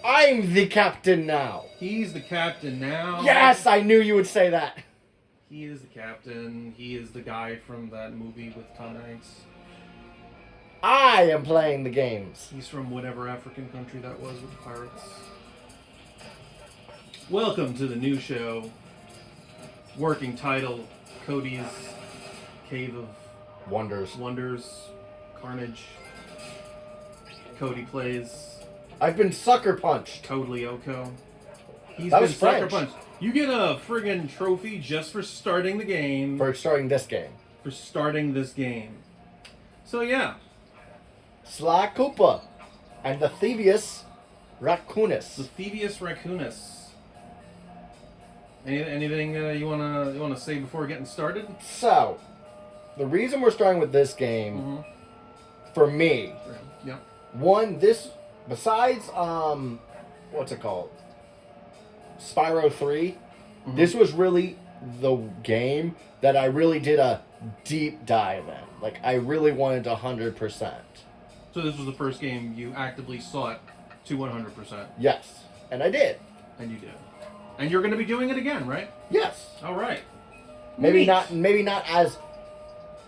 I'm the captain now. He's the captain now. Yes, I knew you would say that. He is the captain. He is the guy from that movie with Tom Hanks. I am playing the games. He's from whatever African country that was with the pirates. Welcome to the new show. Working title, Cody's Cave of Wonders, Carnage. Cody plays I've been sucker punched. Code Lyoko. He's That been was sucker French. punched. You get a friggin' trophy just for starting the game. For starting this game. For starting this game. So yeah. Sly Koopa and the Theivius Raccoonus. The Theivius Raccoonus. Anything you wanna say before getting started? So, the reason we're starting with this game, for me, Yeah. one, this, besides, what's it called? Spyro 3, this was really the game that I really did a deep dive in. Like, I really wanted 100%. So this was the first game you actively sought to 100%. Yes, and I did. And you did. And you're going to be doing it again, right? Yes. All right. Maybe Neat. not as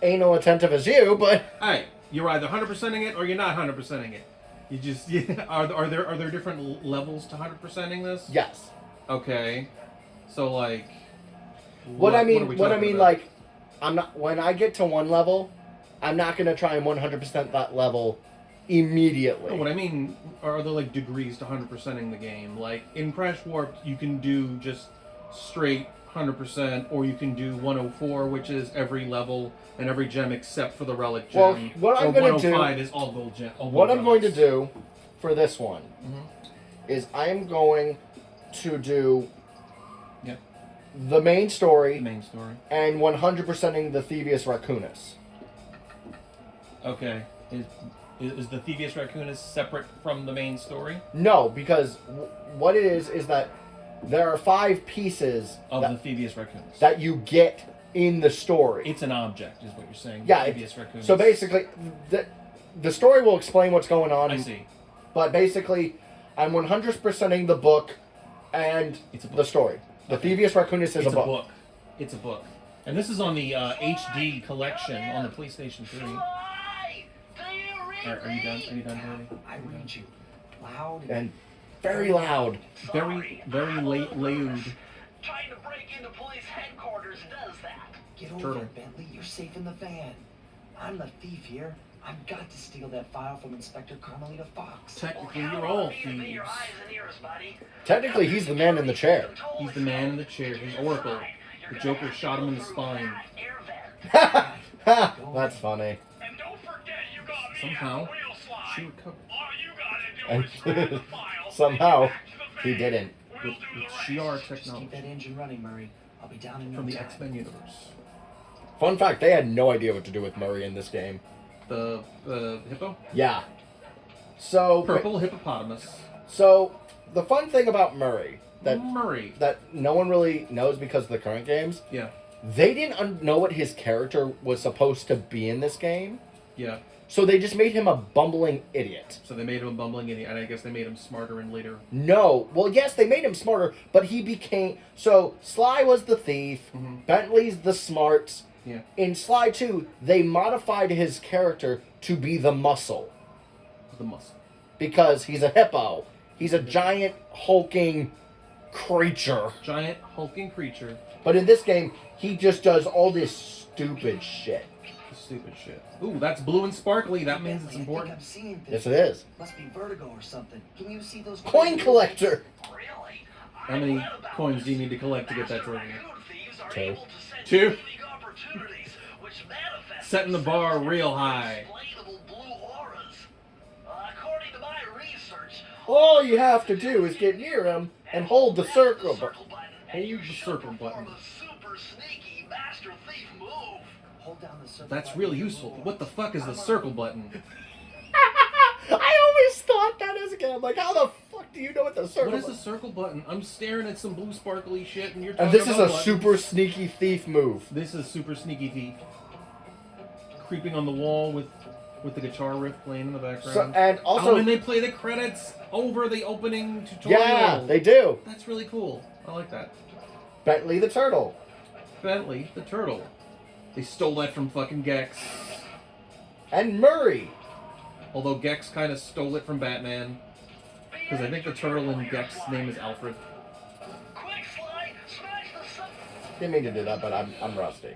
anal attentive as you, but Hey, you're either 100%ing it or you're not 100%ing it. You just are there different levels to 100%ing this? yes. Okay. So like What I are mean, we talking about? like, I'm not. When I get to one level, I'm not gonna try and 100% that level immediately. No, what I mean are there like degrees to 100%ing the game? Like in Crash Warped, you can do just straight 100%, or you can do 104, which is every level and every gem except for the relic gem. Well, what I'm gonna do- 105 is all gold gem. What I'm going to do for this one is I am going to do Yeah. the main story The main story. and 100%ing the Theivius Raccoonus. Okay. Is the Theivius Raccoonus separate from the main story No, because what it is that there are 5 pieces of that, the Theivius Raccoonus? that you get in the story. It's an object, is what you're saying. Yeah, The Theivius Raccoonus. So basically, the story will explain what's going on. I see. But basically, I'm 100%ing the book and It's a book. the story. The Okay. Theivius Raccoonus is It's a book. It's a book. And this is on the HD collection on the PlayStation 3. Are you done? Are you done, Cody? I read you loud And very loud. Very loud. Trying to break into police headquarters does that. Get over Turtle. it, Bentley. You're safe in the van. I'm the thief here. I've got to steal that file from Inspector Carmelita Fox. Technically, you're all Be thieves. your eyes and ears, buddy. Technically, he's the man in the chair. He's the man in the chair. He's Oracle. The Joker shot him in the spine. That's funny. And don't forget you got me Somehow, at the wheel slide. she recovered. All you gotta do is grab the file. Somehow, Back to the he van. didn't. We'll With do the rest. Shiar Just keep technology that engine running, Murray. I'll be down in no from the time. X-Men universe. Fun fact, they had no idea what to do with Murray in this game. The hippo? Yeah. So, Purple hippopotamus. so the fun thing about Murray that Murray. no one really knows because of the current games, Yeah. they didn't know what his character was supposed to be in this game. Yeah. So they just made him a bumbling idiot. So they made him a bumbling idiot, and I guess they made him smarter and later. No. Well, yes, they made him smarter, but he became... So, Sly was the thief, Bentley's the smarts. Yeah. In Sly 2, they modified his character to be the muscle. The muscle. Because he's a hippo. He's a giant, hulking creature. Giant hulking creature. But in this game, he just does all this stupid shit. Stupid shit. Ooh, that's blue and sparkly. That means it's Bentley, I think important. I'm seeing things. Yes, it is. Must be vertigo or something. Can you see those Coin collector. Really? How many coins do you need to collect to get that trophy? Two. Two. Setting the bar real high. According to my research, All you have to do is get near him and hold the circle button. Hold the circle button. Super sneaky master thief move. Hold down the circle That's button. really useful. What the fuck is the circle button? I always thought that as a kid. I'm like, how the fuck do you know what the circle What is the button? circle button? I'm staring at some blue sparkly shit, and you're And talking this is about a buttons. super sneaky thief move. This is super sneaky thief. Creeping on the wall with with the guitar riff playing in the background. So, and also, and they play the credits over the opening tutorial. yeah, they do. That's really cool. I like that. Bentley the Turtle. Bentley the Turtle. They stole that from fucking Gex. And Murray. Although Gex kind of stole it from Batman. Because I think the turtle in Gex's name is Alfred. Quick, Sly! Smash the sun! Didn't mean to do that, but I'm rusty.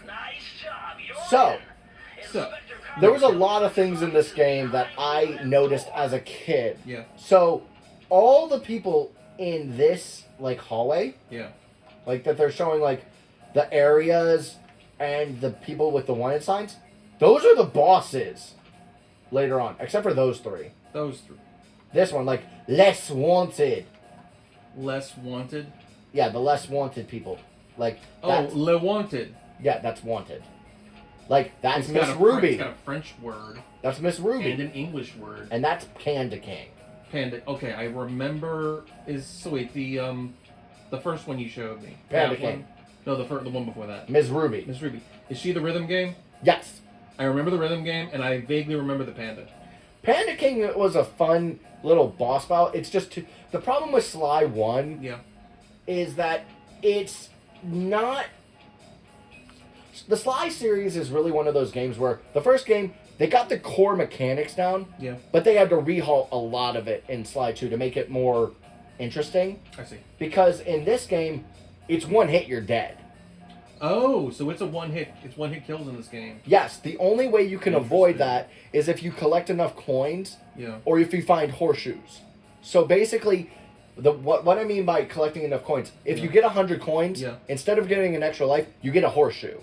Nice job, you're So, in. Inspector there was a Carmichael lot of things in this game that I noticed as a kid. Yeah. So, all the people in this, like, hallway, Yeah. like, that they're showing, like, the areas and the people with the wanted signs, those are the bosses later on, except for those three. Those three. This one, like, less wanted. Less wanted. Yeah, the less wanted people. Like, Oh, that's, Le Wanted. yeah, that's wanted. Like, that's It's got Miss a Ruby. It's got a French word That's Miss Ruby. and an English word. And that's Panda King. Panda. Okay, I remember. So wait, the first one you showed me. Panda That King. one? No, the one before that. Miss Ruby. Miss Ruby. Is she the rhythm game? Yes. I remember the rhythm game, and I vaguely remember the panda. Panda King was a fun little boss battle. It's just the problem with Sly 1 Yeah. is that it's not. The Sly series is really one of those games where the first game, they got the core mechanics down, Yeah. but they had to rehaul a lot of it in Sly 2 to make it more interesting. I see. Because in this game, it's one hit, you're dead. Oh, so it's a one hit. It's one hit kills in this game. Yes, the only way you can avoid Interesting. that is if you collect enough coins Yeah. or if you find horseshoes. So basically, what I mean by collecting enough coins, if you get 100 coins, Yeah. instead of getting an extra life, you get a horseshoe.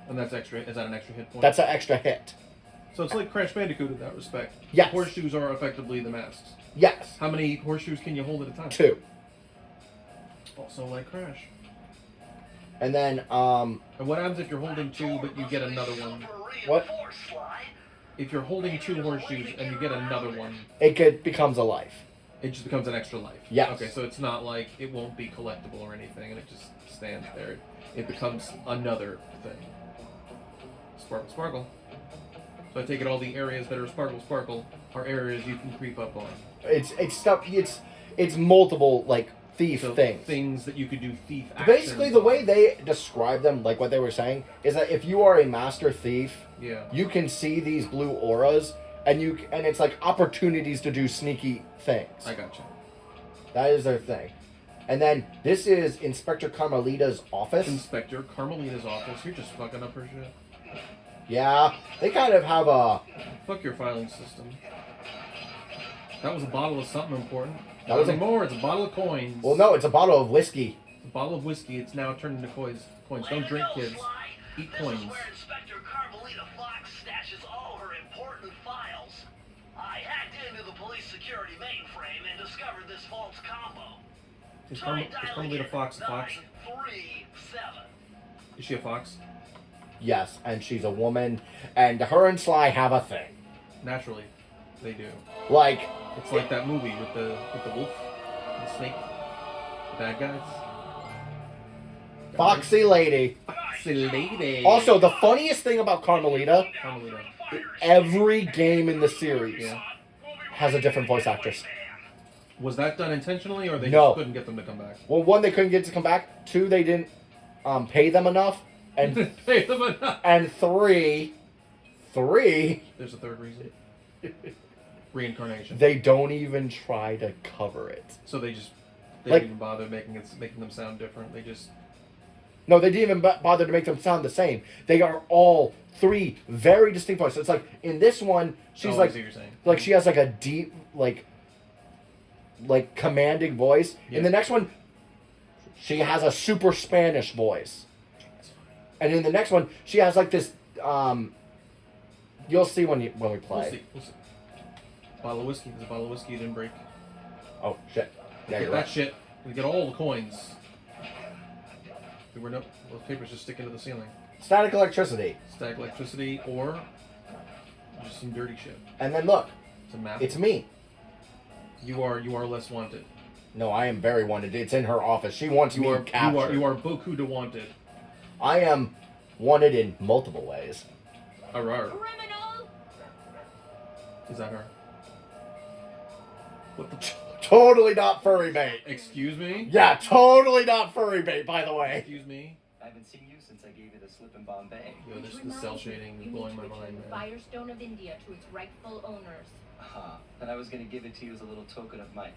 And that's extra. Is that an extra hit point? That's an extra hit. So it's like Crash Bandicoot in that respect. Yes. Horseshoes are effectively the masks. Yes, How many horseshoes can you hold at a time? 2. Also like Crash. And then, And what happens if you're holding two but you get another one? What? If you're holding 2 horseshoes and you get another one, becomes a life. it just becomes an extra life. Yes. Okay, so it's not like it won't be collectible or anything, and it just stands there. It becomes another thing. Sparkle, sparkle. So I take it all the areas that are sparkle, sparkle are areas you can creep up on. It's stuff. It's multiple like thief So things. that you could do thief actions Basically, the on. way they describe them, like what they were saying, is that if you are a master thief, Yeah. you can see these blue auras, and it's like opportunities to do sneaky things. I gotcha. That is their thing. And then this is Inspector Carmelita's office. Inspector Carmelita's office. You're just fucking up her shit. Yeah, they kind of have a. Fuck your filing system. That was a bottle of something important. That Not was a- anymore. It's a bottle of coins. Well, no, it's a bottle of whiskey. It's a bottle of whiskey. It's now turned into coins. Don't drink, kids. Eat coins. This is where Inspector Carmelita Fox stashes all her important files. I hacked into the police security mainframe and discovered this false combo. Is Try Carmelita dialing Fox a fox? 937. Is she a fox? Yes, and she's a woman, and her and Sly have a thing. Naturally, they do. Like, It's like that movie with the wolf, and the snake, the bad guys. Foxy Lady. Foxy lady. Also, the funniest thing about Carmelita, Carmelita. every game in the series Yeah. has a different voice actress. Was that done intentionally, or they No. just couldn't get them to come back? Well, 1, they couldn't get to come back. 2, they didn't pay them enough. And Pay them enough. and 3, There's a third reason. Reincarnation. they don't even try to cover it. So they just Like- didn't even bother making them sound different. They just No, they didn't even bother to make them sound the same. They are all 3 very distinct voices. It's like in this one, she's I see like what you're saying. she has like a deep like commanding voice. Yeah. In the next one, she has a super Spanish voice. And in the next one, she has like this. You'll see when we play. We'll see. Bottle of whiskey. There's a bottle of whiskey you didn't break. Oh shit! Yeah, Get you're that right. shit. We get all the coins. Those papers just stick into the ceiling. Static electricity, Static electricity or just some dirty shit. and then look, It's a map. it's me. You are less wanted. No, I am very wanted. It's in her office. She wants me captured. You are beaucoup de wanted. I am wanted in multiple ways. Arar. Criminal! Is that her? What the? Totally not furry bait. Excuse me? Yeah, totally not furry bait, by the way. Excuse me? I haven't seen you since I gave you the slip in Bombay. Yo, Which this the reminds cell me, shading you is need blowing to my mind, return man. Firestone of India to its rightful owners. And I was gonna give it to you as a little token of my...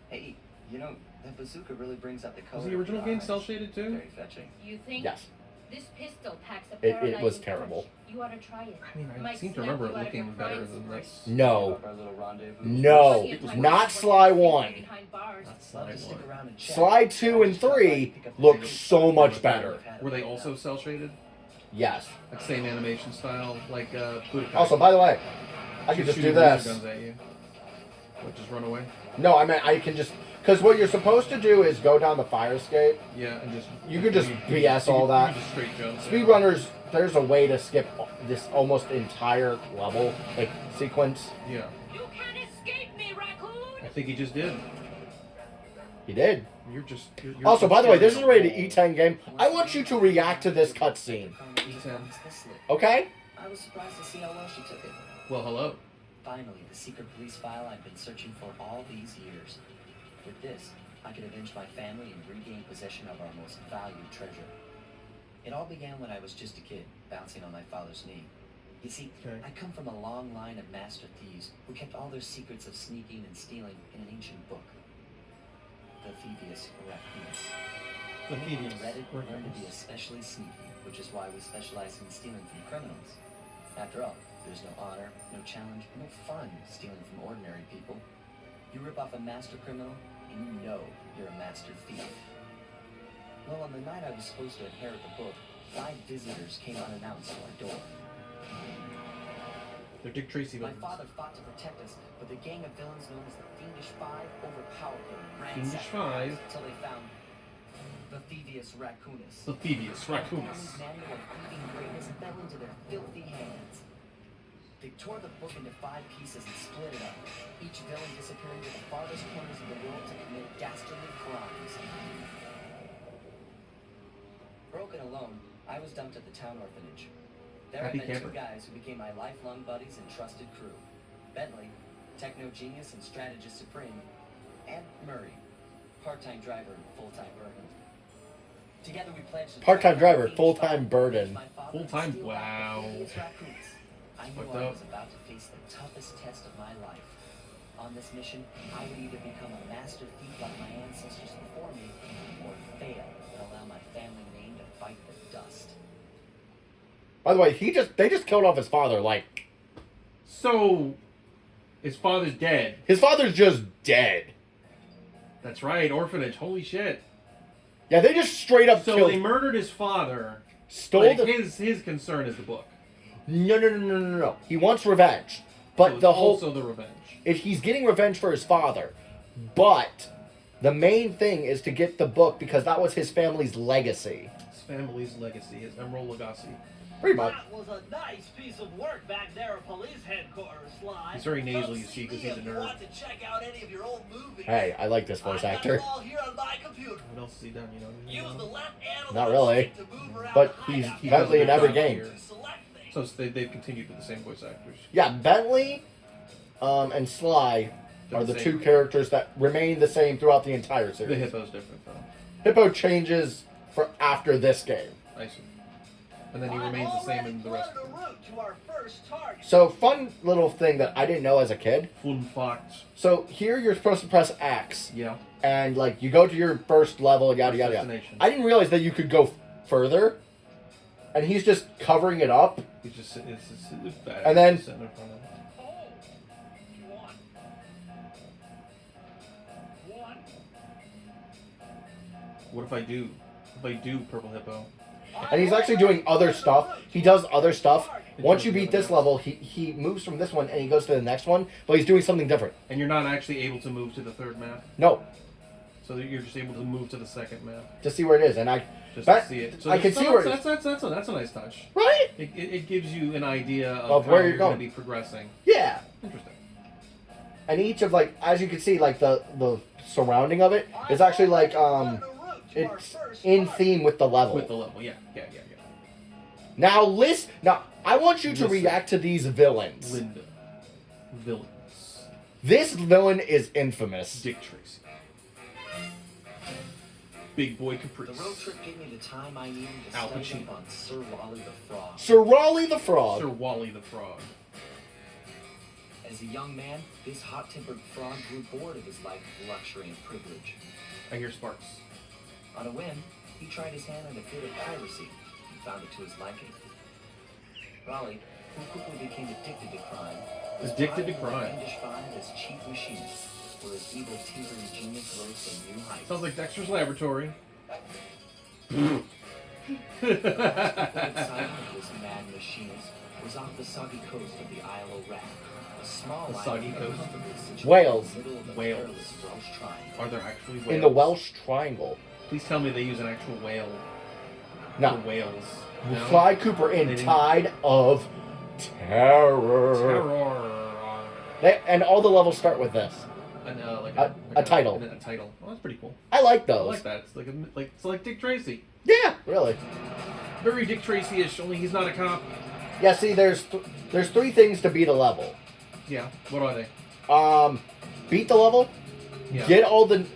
Hey, you know, that bazooka really brings out the color Was the of original your game eyes. cell shaded too? Very fetching. You think? Yes. This pistol packs a It paralyzing was terrible. punch. You ought to try it. I mean, I Might seem to snap remember you it out of looking your better pride than spree. this. No. Our little rendezvous. No. Plenty of time Not to Sly avoid 1. behind bars. Not Love Slide to stick 1. around and chat. Slide 2 and 3 look so much better. Were they also cell shaded? Yes. Like same animation style, like Budokai? Also, by the way, I can Shoot- just do shooting laser this. guns at you. What, just run away? No, I mean, I can just... Because what you're supposed to do is go down the fire escape. Yeah, and just... You could just BS you all could- that. You could just straight jump. Speedrunners, there's a way to skip this almost entire level, like, sequence. Yeah. You can't escape me, Raccoon! I think he just did. He did. You're Also, just by the way, this is scared. rated E10 game. I want you to react to this cutscene. Okay? I was surprised to see how well she took it. Well, hello. Finally, the secret police file I've been searching for all these years. With this, I could avenge my family and regain possession of our most valued treasure. It all began when I was just a kid, bouncing on my father's knee. You see, Okay. I come from a long line of master thieves who kept all their secrets of sneaking and stealing in an ancient book. The Theivius Raccoonus. The Anyone Theivius who read it learned to be Raccoonus. especially sneaky, which is why we specialize in stealing from criminals. After all, there's no honor, no challenge, no fun stealing from ordinary people. You rip off a master criminal, and you know you're a master thief. Well, on the night I was supposed to inherit the book, 5 visitors came unannounced to our door. They're Dick Tracy My villains. father fought to protect us, but the gang of villains known as the Fiendish Five overpowered him and Fiendish ransacked Five? until they found the Theivius Raccoonus. The Theivius My Raccoonus. family's manual of thieving greatness fell into their filthy hands. They tore the book into 5 pieces and split it up, each villain disappearing to the farthest corners of the world to commit dastardly crimes. Broken alone, I was dumped at the town orphanage. There Happy I met camper. 2 guys who became my lifelong buddies and trusted crew. Bentley, techno genius and strategist supreme, and Murray, part-time driver and full-time burden. Together we pledged to Part-time track driver, the full-time Fiendish burden. my father Full-time? and steal back the Wow. Theivius Raccoonus. I knew Fucked I up. was about to face the toughest test of my life. On this mission, I would either become a master thief like my ancestors before me, or fail and allow my family name to bite the dust. By the way, they just killed off his father. Like, So, his father's dead. his father's just dead. That's right, orphanage. Holy shit. Yeah, they just straight up So killed. they murdered his father. Stole Like, the. his concern is the book. No. He wants revenge, but So the it's whole also the revenge. he's getting revenge for his father, but the main thing is to get the book because that was his family's legacy. His family's legacy, his emerald legacy. Pretty much. That was a nice piece of work back there at police headquarters, Sly. He's very nasal, Come you see, 'cause me he's a if you nerd. want to check out any of your old movies. Hey, I like this voice I got actor. them all here on my computer. What else has he done? Use the left analog Not really, stick to move around but the he's hideout Bentley in every does game. here. to select things. So they've continued with the same voice actors. Yeah, Bentley, and Sly are the Same. 2 characters that remain the same throughout the entire The series. hippo's different though. Hippo changes for after this game. I see. And then he I've remains the same already in the rest. plotted a route to our first target. So, fun little thing that I didn't know as a kid. Fun fact. So, here you're supposed to press X, Yeah. and, like, you go to your first level, yada, First yada, yada. destination. I didn't realize that you could go further, and he's just covering it up. He's just it's bad. And then- Sitting in front of him. Oh, you want one? What if I do? If I do purple hippo? And he's actually doing other stuff. He does other stuff. Once you beat this level, he moves from this one and he goes to the next one, but he's doing something different. And you're not actually able to move to the third map, No, so that you're just able to move to the second map, to see where it is. And I, just That- to see it. So I can see where that's a nice touch. right? It gives you an idea Of how where you're going going. to be progressing. Yeah. Interesting. And each of, like, as you can see, like, the surrounding of it is actually, like, it's in theme with the level. With the level, yeah. Now, Now, I want you to Listen. react to these villains. Linda. Villains. This villain is infamous. Dick Tracy. Big Boy The road Caprice. trip gave me the time I needed to Al study Pacino. up on Sir Wally the Frog. Sir Raleigh the Frog. Sir Wally the Frog. As a young man, this hot-tempered frog grew bored of his life of luxury and privilege. I hear sparks. On a whim, he tried his hand at a bit of piracy and found it to his liking. Raleigh, who quickly became addicted to crime, was Addicted to brought crime. into English find as chief machinist, where his evil tinkering genius rose to new heights. Sounds like Dexter's Laboratory. The side of this mad machinist was off the soggy coast of the Isle of Rat, a small The island soggy coast? comfortably situated Wales. in the middle of the Wales. perilous Welsh Triangle. Are there actually whales? In the Welsh Triangle. Please tell me they use an actual whale No. for whales. No? Clyde Cooper in They didn't- Tide of Terror. Terror. And all the levels start with this. And, like A title. A title. Well, that's pretty cool. I like I those. like that. It's it's like Dick Tracy. Yeah, really. Very Dick Tracy-ish, only he's not a cop. Yeah, see, there's 3 things to beat a level. Yeah. What are they? Beat the level, Yeah. get all the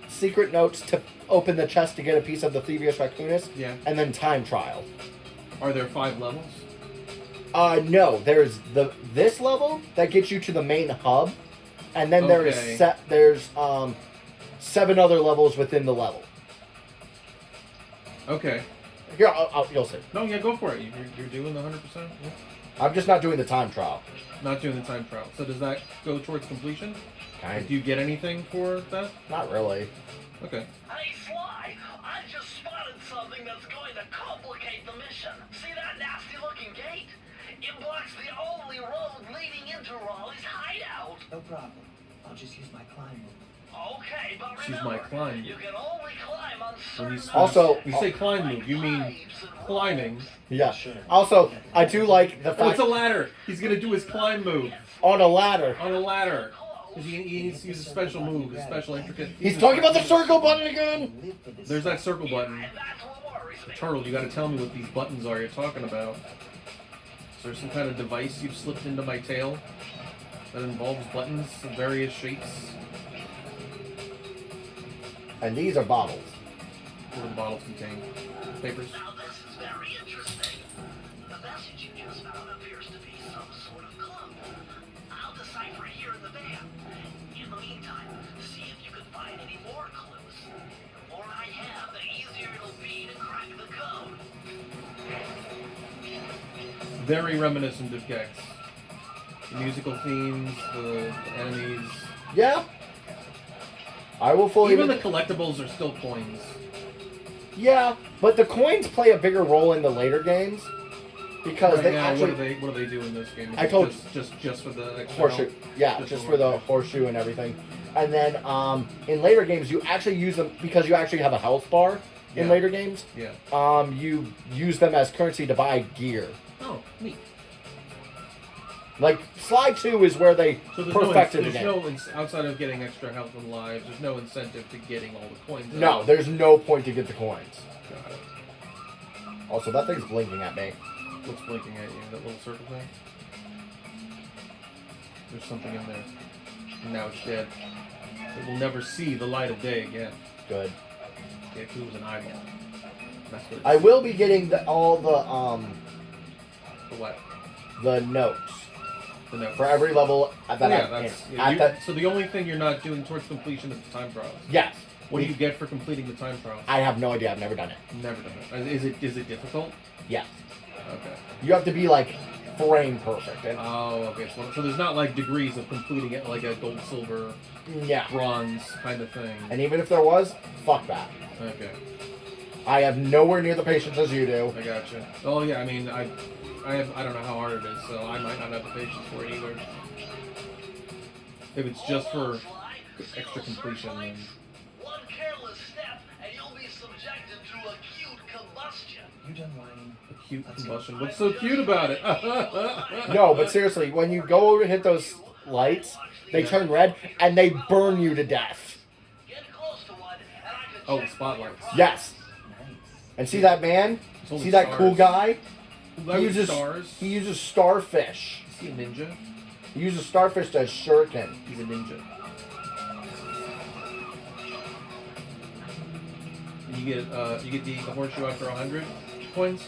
secret notes to open the chest to get a piece of the Theivius Raccoonus, Yeah. and then time trial. Are there 5 levels? No, there's this level that gets you to the main hub, and then Okay. there's 7 other levels within the level. Okay. Here, you'll see. No, yeah, go for it. You're doing the 100%? Yeah. I'm just not doing the time trial. Not doing the time trial. So does that go towards completion? Kind Do you get anything for that? Not really. Okay. Hey, Sly, I just spotted something that's going to complicate the mission. See that nasty-looking gate? It blocks the only road leading into Raleigh's hideout. No problem. I'll just use my climb move. Okay, but She's remember, my climb. you can only climb on When you certain Also- when you say climb move, you mean climbing. Yeah. Sure. Also, I do like the Oh, fact it's a ladder. He's gonna do his climb move on a ladder. on a ladder. 'Cause he needs to use a special move, a special intricate. He's talking about the circle button again. Live for this There's that circle button. And that's what worries me. Turtle, you gotta tell me what these buttons are you're talking about. Is there some kind of device you've slipped into my tail that involves buttons of various shapes? And these are bottles. What do the bottles contain? Papers? Now this is very interesting. The message you just found appears to be some sort of clue. I'll decipher here in the van. In the meantime, see if you can find any more clues. The more I have, the easier it'll be to crack the code. Very reminiscent of Gex. The musical themes, the enemies. Yeah. I will fully. Even the collectibles are still coins. Yeah, but the coins play a bigger role in the later games because Right they now, actually what do they do in this game? I told- just for the extra horseshoe. help? Yeah, just for the horseshoe and everything. And then in later games, you actually use them because you actually have a health bar in Yeah. later games. Yeah. You use them as currency to buy gear. Oh, neat. Like Slide 2 is where they So perfected it. outside of getting extra health and lives, there's no incentive to getting all the coins. No, out. there's no point to get the coins. Got it. Also, that thing's blinking at me. What's blinking at you? That little circle thing? There's something in there. And now it's dead. It will never see the light of day again. Good. Yeah, 'cause it was an eyeball. That's what I will be getting all the The what? notes The notes. for every level that Yeah, I'm that's, in. yeah, At the- so the only thing you're not doing towards completion is the time trials. yes. What do you get for completing the time trials? I have no idea. I've never done it. Never done it. Is it difficult? Yes. Okay. You have to be like frame perfect. And, Oh, okay. So there's not like degrees of completing it like a gold, silver, yeah. bronze kind of thing. And even if there was, fuck that. Okay, I have nowhere near the patience as you do. I gotcha. Oh yeah, I mean I don't know how hard it is, so I might not have the patience for it either. If it's just for extra completion, then One careless step, and you'll be subjected to acute combustion. You done whining? acute combustion. What's so cute about it? No, but seriously, when you go over to hit those lights, they Yeah. turn red and they burn you to death. Get close to one, and I can Oh, check the spotlights. Yes. Nice. And see that man? It's only See that cool stars. guy? He uses stars. He uses starfish. Is he a ninja? He uses starfish as shuriken. He's a ninja. You get the horseshoe after 100 coins.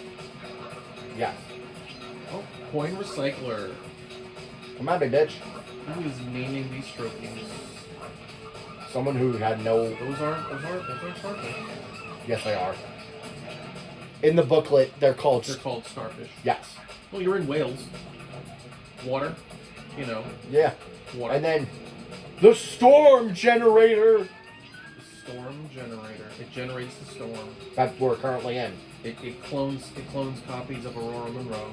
Yeah. Oh, coin recycler. Come on, big bitch. Who is naming these trophies? Someone who had no. Those aren't starfish. Yes, they are. In the booklet, they're called. They're called starfish. Yes. Well, you're in Wales. Water. You know. Yeah. Water. And then the storm generator. The storm generator. It generates the storm. That we're currently in. It clones copies of Aurora Monroe.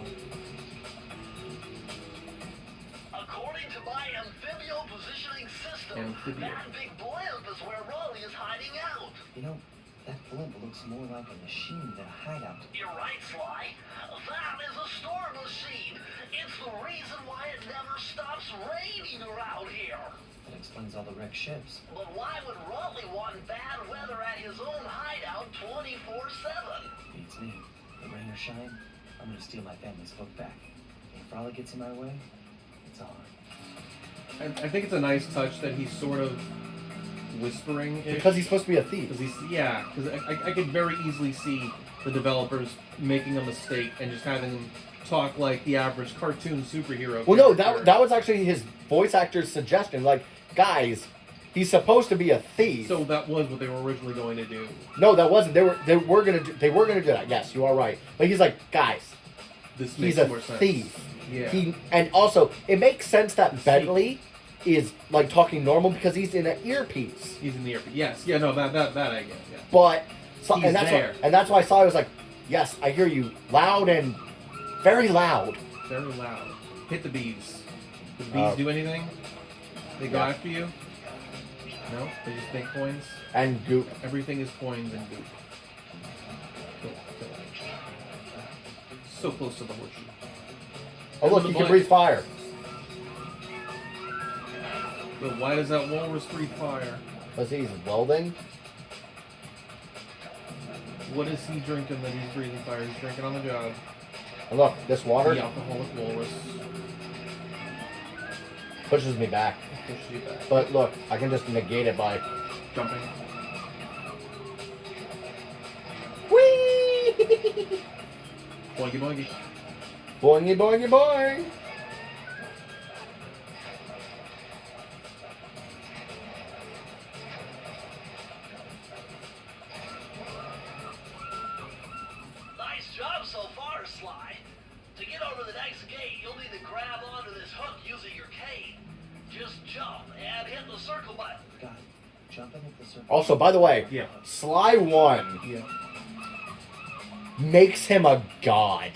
According to my amphibio positioning system, Amphibio. that big blimp is where Raleigh is hiding out. You know, that blimp looks more like a machine than a hideout. You're right, Sly. That is a storm machine. It's the reason why it never stops raining around here. That explains all the wrecked ships. But why would Raleigh want bad weather at his own hideout 24/7? Beats me. The rain or shine, I'm gonna steal my family's book back. If Raleigh gets in my way, it's on. I think it's a nice touch that he's sort of whispering it. Because he's supposed to be a thief. Because I could very easily see the developers making a mistake and just having him talk like the average cartoon superhero. Well, no, character. that was actually his voice actor's suggestion. Like, guys, he's supposed to be a thief. So that was what they were originally going to do. No, that wasn't. They were gonna do that. Yes, you are right. But he's like, guys, This he's makes a more sense. thief. Yeah. And also it makes sense that Bentley is like talking normal because he's in an earpiece. He's in the earpiece. Yes. Yeah. No. That I get. Yeah. But He's and that's there. and that's why Sally was like, yes, I hear you loud and very loud. Very loud. Hit the bees. Do the bees do anything? They go Yeah. after you? No. They just make coins. And goop. Everything is coins and goop. Kill it. So close to the horseshoe. Oh look, the he can butt. breathe fire. But why does that walrus breathe fire? Because he's welding. What is he drinking that he's breathing fire? He's drinking on the job. And look, this water The alcoholic walrus pushes me back. pushes you back. But look, I can just negate it by Jumping. whee! Boingy boingy. Boingy boingy boing! Nice job so far, Sly. To get over the next gate, you'll need to grab onto this hook using your cane. Just jump and hit the circle button. Got it. Jumping at the circle. Also, by the way, Yeah. Sly 1 Yeah. makes him a god.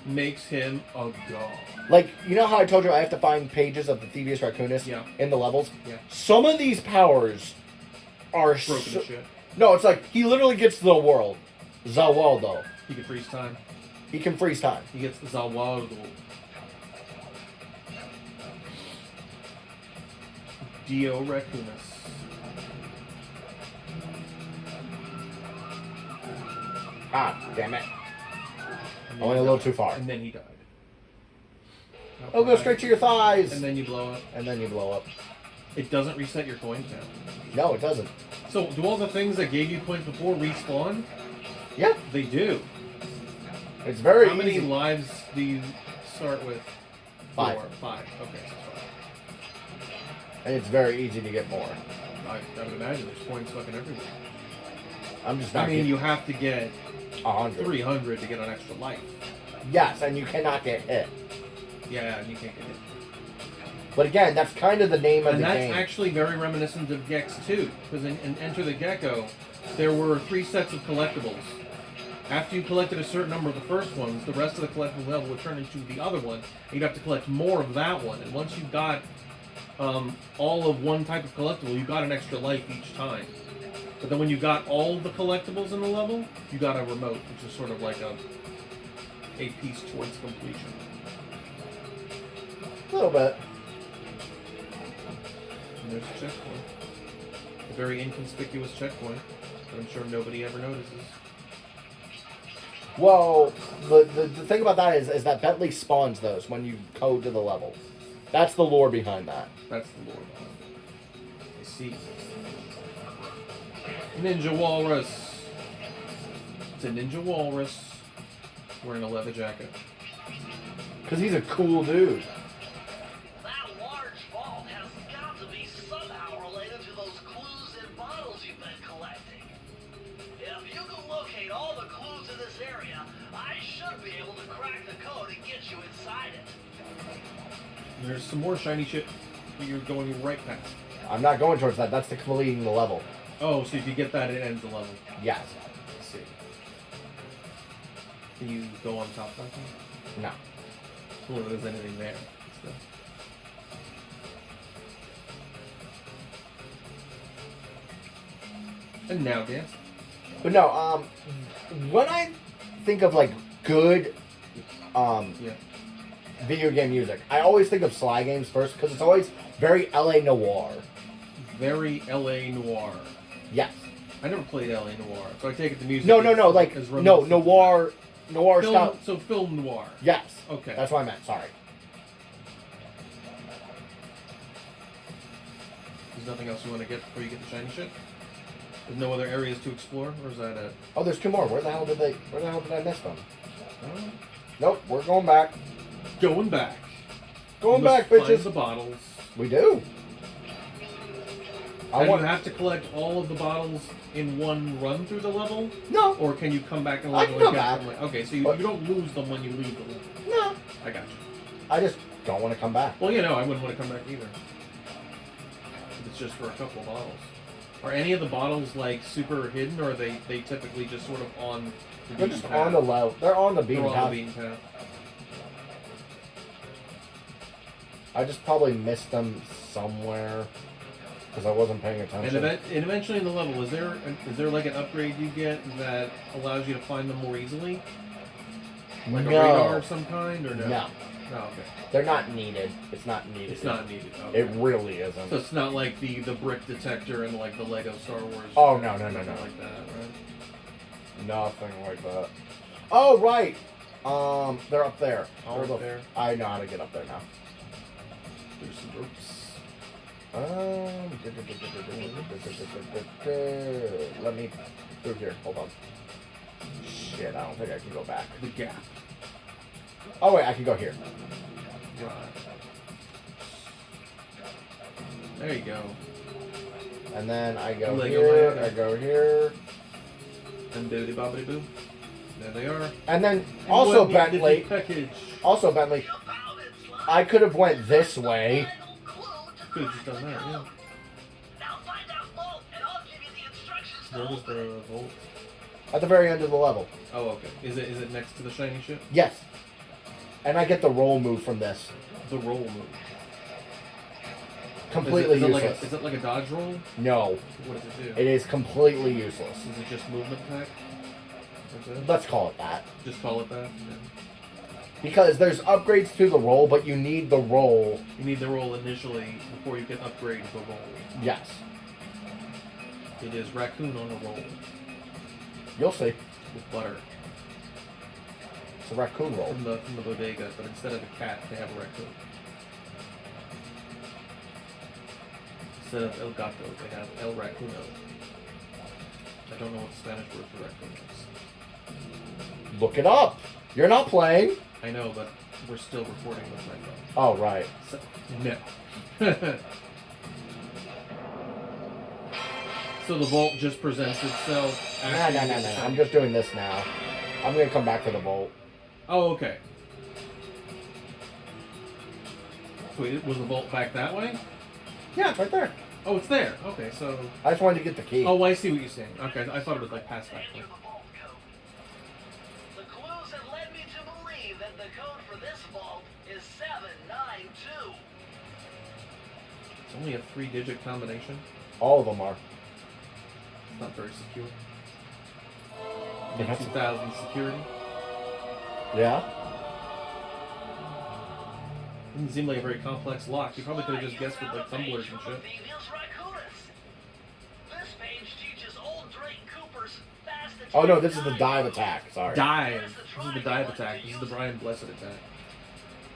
Makes him a god. Like, you know how I told you I have to find pages of the Theivius Raccoonus Yeah. in the levels? Yeah. Some of these powers are Broken shit. No, it's like he literally gets to the world. Zawaldo. He can freeze time. He can freeze time. He gets Zawaldo. Dio Raccoonus. Ah, damn it. And I then went a he little died. too far. And then he died. Oh, go straight to your thighs. And then you blow up. And then you blow up. It doesn't reset your coin count. No, it doesn't. So, do all the things that gave you points before respawn? Yeah, They do. it's very How many easy. lives do you start with? 5. 4. 5. Okay, so And it's very easy to get more. 5. I would imagine there's points fucking everywhere. I'm just not I mean, getting you have to get 100. 300 to get an extra life. Yes, and you cannot get hit. Yeah, and you can't get it. But again, that's kind of the name of And the that's game. actually very reminiscent of Gex 2, because in Enter the Gecko, there were 3 sets of collectibles. After you collected a certain number of the first ones, the rest of the collectible level would turn into the other one, and you'd have to collect more of that one. And once you got all of one type of collectible, you got an extra life each time. But then when you got all the collectibles in the level, you got a remote, which is sort of like a piece towards completion. A little bit. And there's a checkpoint. A very inconspicuous checkpoint that I'm sure nobody ever notices. Well, the thing about that is that Bentley spawns those when you code to the level. That's the lore behind that. That's the lore behind it. I see. Ninja Walrus. It's a Ninja Walrus wearing a leather jacket. Because he's a cool dude. That large vault has got to be somehow related to those clues and bottles you've been collecting. If you can locate all the clues in this area, I should be able to crack the code and get you inside it. There's some more shiny shit that you're going right past. I'm not going towards that. That's the completing the level. Oh, so if you get that, it ends the level. Yes. Let's see. Can you go on top of that thing? No. Well, if there's anything there. So. And now dance. But no, when I think of like good Yeah. video game music, I always think of Sly games first because it's always very LA noir. Very LA Noir. Yes. I never played LA Noir, so I take it the music. No, is- like is no reminiscent. noir Film, style. so film noir. Yes. Okay. That's what I meant. Sorry. There's nothing else you want to get before you get the shiny shit? There's no other areas to explore, or is that it? Oh, there's two more. Where the hell did I miss them? Oh. Nope. We're going back. Going back. Going You must back, find bitches. the bottles. We do. And you have to collect all of the bottles in one run through the level? No. Or can you come back and I level can and come get back. them? Like, okay, so you But- don't lose them when you leave the level. No. I got you. I just don't want to come back. Well, I wouldn't want to come back either. If it's just for a couple of bottles. Are any of the bottles like super hidden, or are they typically just sort of on the They're beaten just path? on the level. They're on the They're beaten on path. the beaten path. I just probably missed them somewhere because I wasn't paying attention. And eventually in the level, is there like an upgrade you get that allows you to find them more easily? Like a radar of some kind, or no? No. Oh, okay. They're not needed. It's not needed. It's not needed. Okay. It really isn't. So it's not like the brick detector and like the Lego Star Wars. Oh, no, no, nothing no. like that, right? Nothing like that. Oh, right. They're up there. Oh, Where up there. I know how to get up there now. There's some ropes. Let me through here. Hold on. Shit, I don't think I can go back. The gap. Oh wait, I can go here. Right. There you go. And then I go Lego here. Lego. I go here. And boody bobbity boo. There they are. And then also What the Bentley. package. Also Bentley. I could have went this way. Could have just done that, yeah. Now find that vault, and I'll give you the instructions to Where was open it. the vault? At the very end of the level. Oh, okay. Is it next to the shiny ship? Yes. And I get the roll move from this. The roll move. Completely is it useless. Is it like a dodge roll? No. What does it do? It is completely useless. Is it just movement attack? That's it? Let's call it that. Just call it that? Yeah. Because there's upgrades to the roll, but you need the roll. You need the roll initially before you can upgrade the roll. Yes. It is raccoon on a roll You'll see. with butter It's a raccoon roll. from the bodega, but instead of a cat, they have a raccoon. Instead of El Gato, they have El Raccuno. I don't know what the Spanish word for raccoon is. Look it up. You're not playing. I know, but we're still recording with my phone. Oh, right. So, no. So the vault just presents itself. No. after you get the I'm shiny- just doing this now. I'm going to come back to the vault. Oh, okay. Wait, was the vault back that way? Yeah, it's right there. Oh, it's there. Okay, so. I just wanted to get the key. Oh, I see what you're saying. Okay, I thought it was like past that Enter point. the vault code. The clues have led me to believe that the code for this vault is 792. It's only a 3-digit combination. All of them are. It's not very secure. They have to- 2000 security. Yeah? Didn't seem like a very complex lock. You probably could have just guessed with like tumblers and shit. Theivius Raccoonus. This page teaches old Drake Cooper's fast attack. Oh no, this is the dive attack. Sorry. Dive. This is the dive attack. This is the Brian Blessed attack.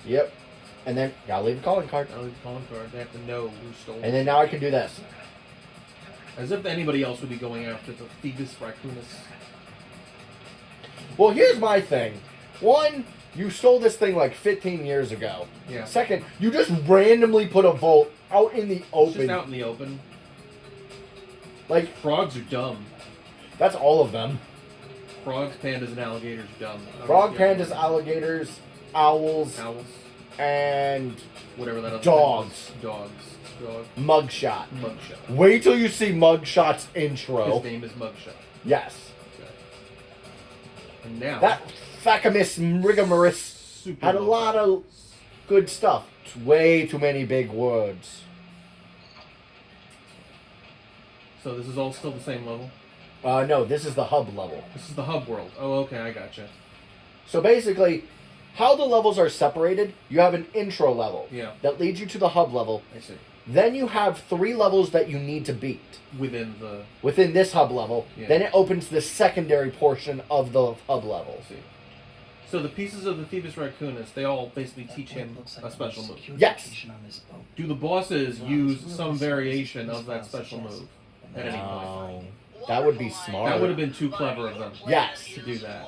Yep. And then gotta leave a calling card. Now leave the calling card. They have to know who stole And then now I can do this. As if anybody else would be going after the Theivius Raccoonus. Well, here's my thing. One, you stole this thing like 15 years ago. Yeah. Second, you just randomly put a vault out in the It's open. just out in the open. Like, Frogs are dumb. that's all of them. Frogs, pandas, and alligators are dumb. Frog, pandas, alligators, owls, Owls. and Whatever that other Dogs. thing was. Dogs. Dog. Mugshot. Mugshot. Wait till you see Mugshot's intro. His name is Mugshot. Yes. Okay. And now... That Thackamus Rigomerus Super had a low. lot of good stuff. Way too many big words. So this is all still the same level? No, this is the hub level. This is the hub world. Oh, okay, I gotcha. So basically, how the levels are separated, you have an intro level Yeah, that leads you to the hub level. I see. Then you have 3 levels that you need to beat Within the... within this hub level. Yeah. Then it opens the secondary portion of the hub level. I see. So the pieces of the Theivius Raccoonus, they all basically teach him Looks like a special move. security Yes. location on this boat. Do the bosses use some variation of that special move at any point? Oh, that would be smart. That would have been too clever of them Yes. to do that.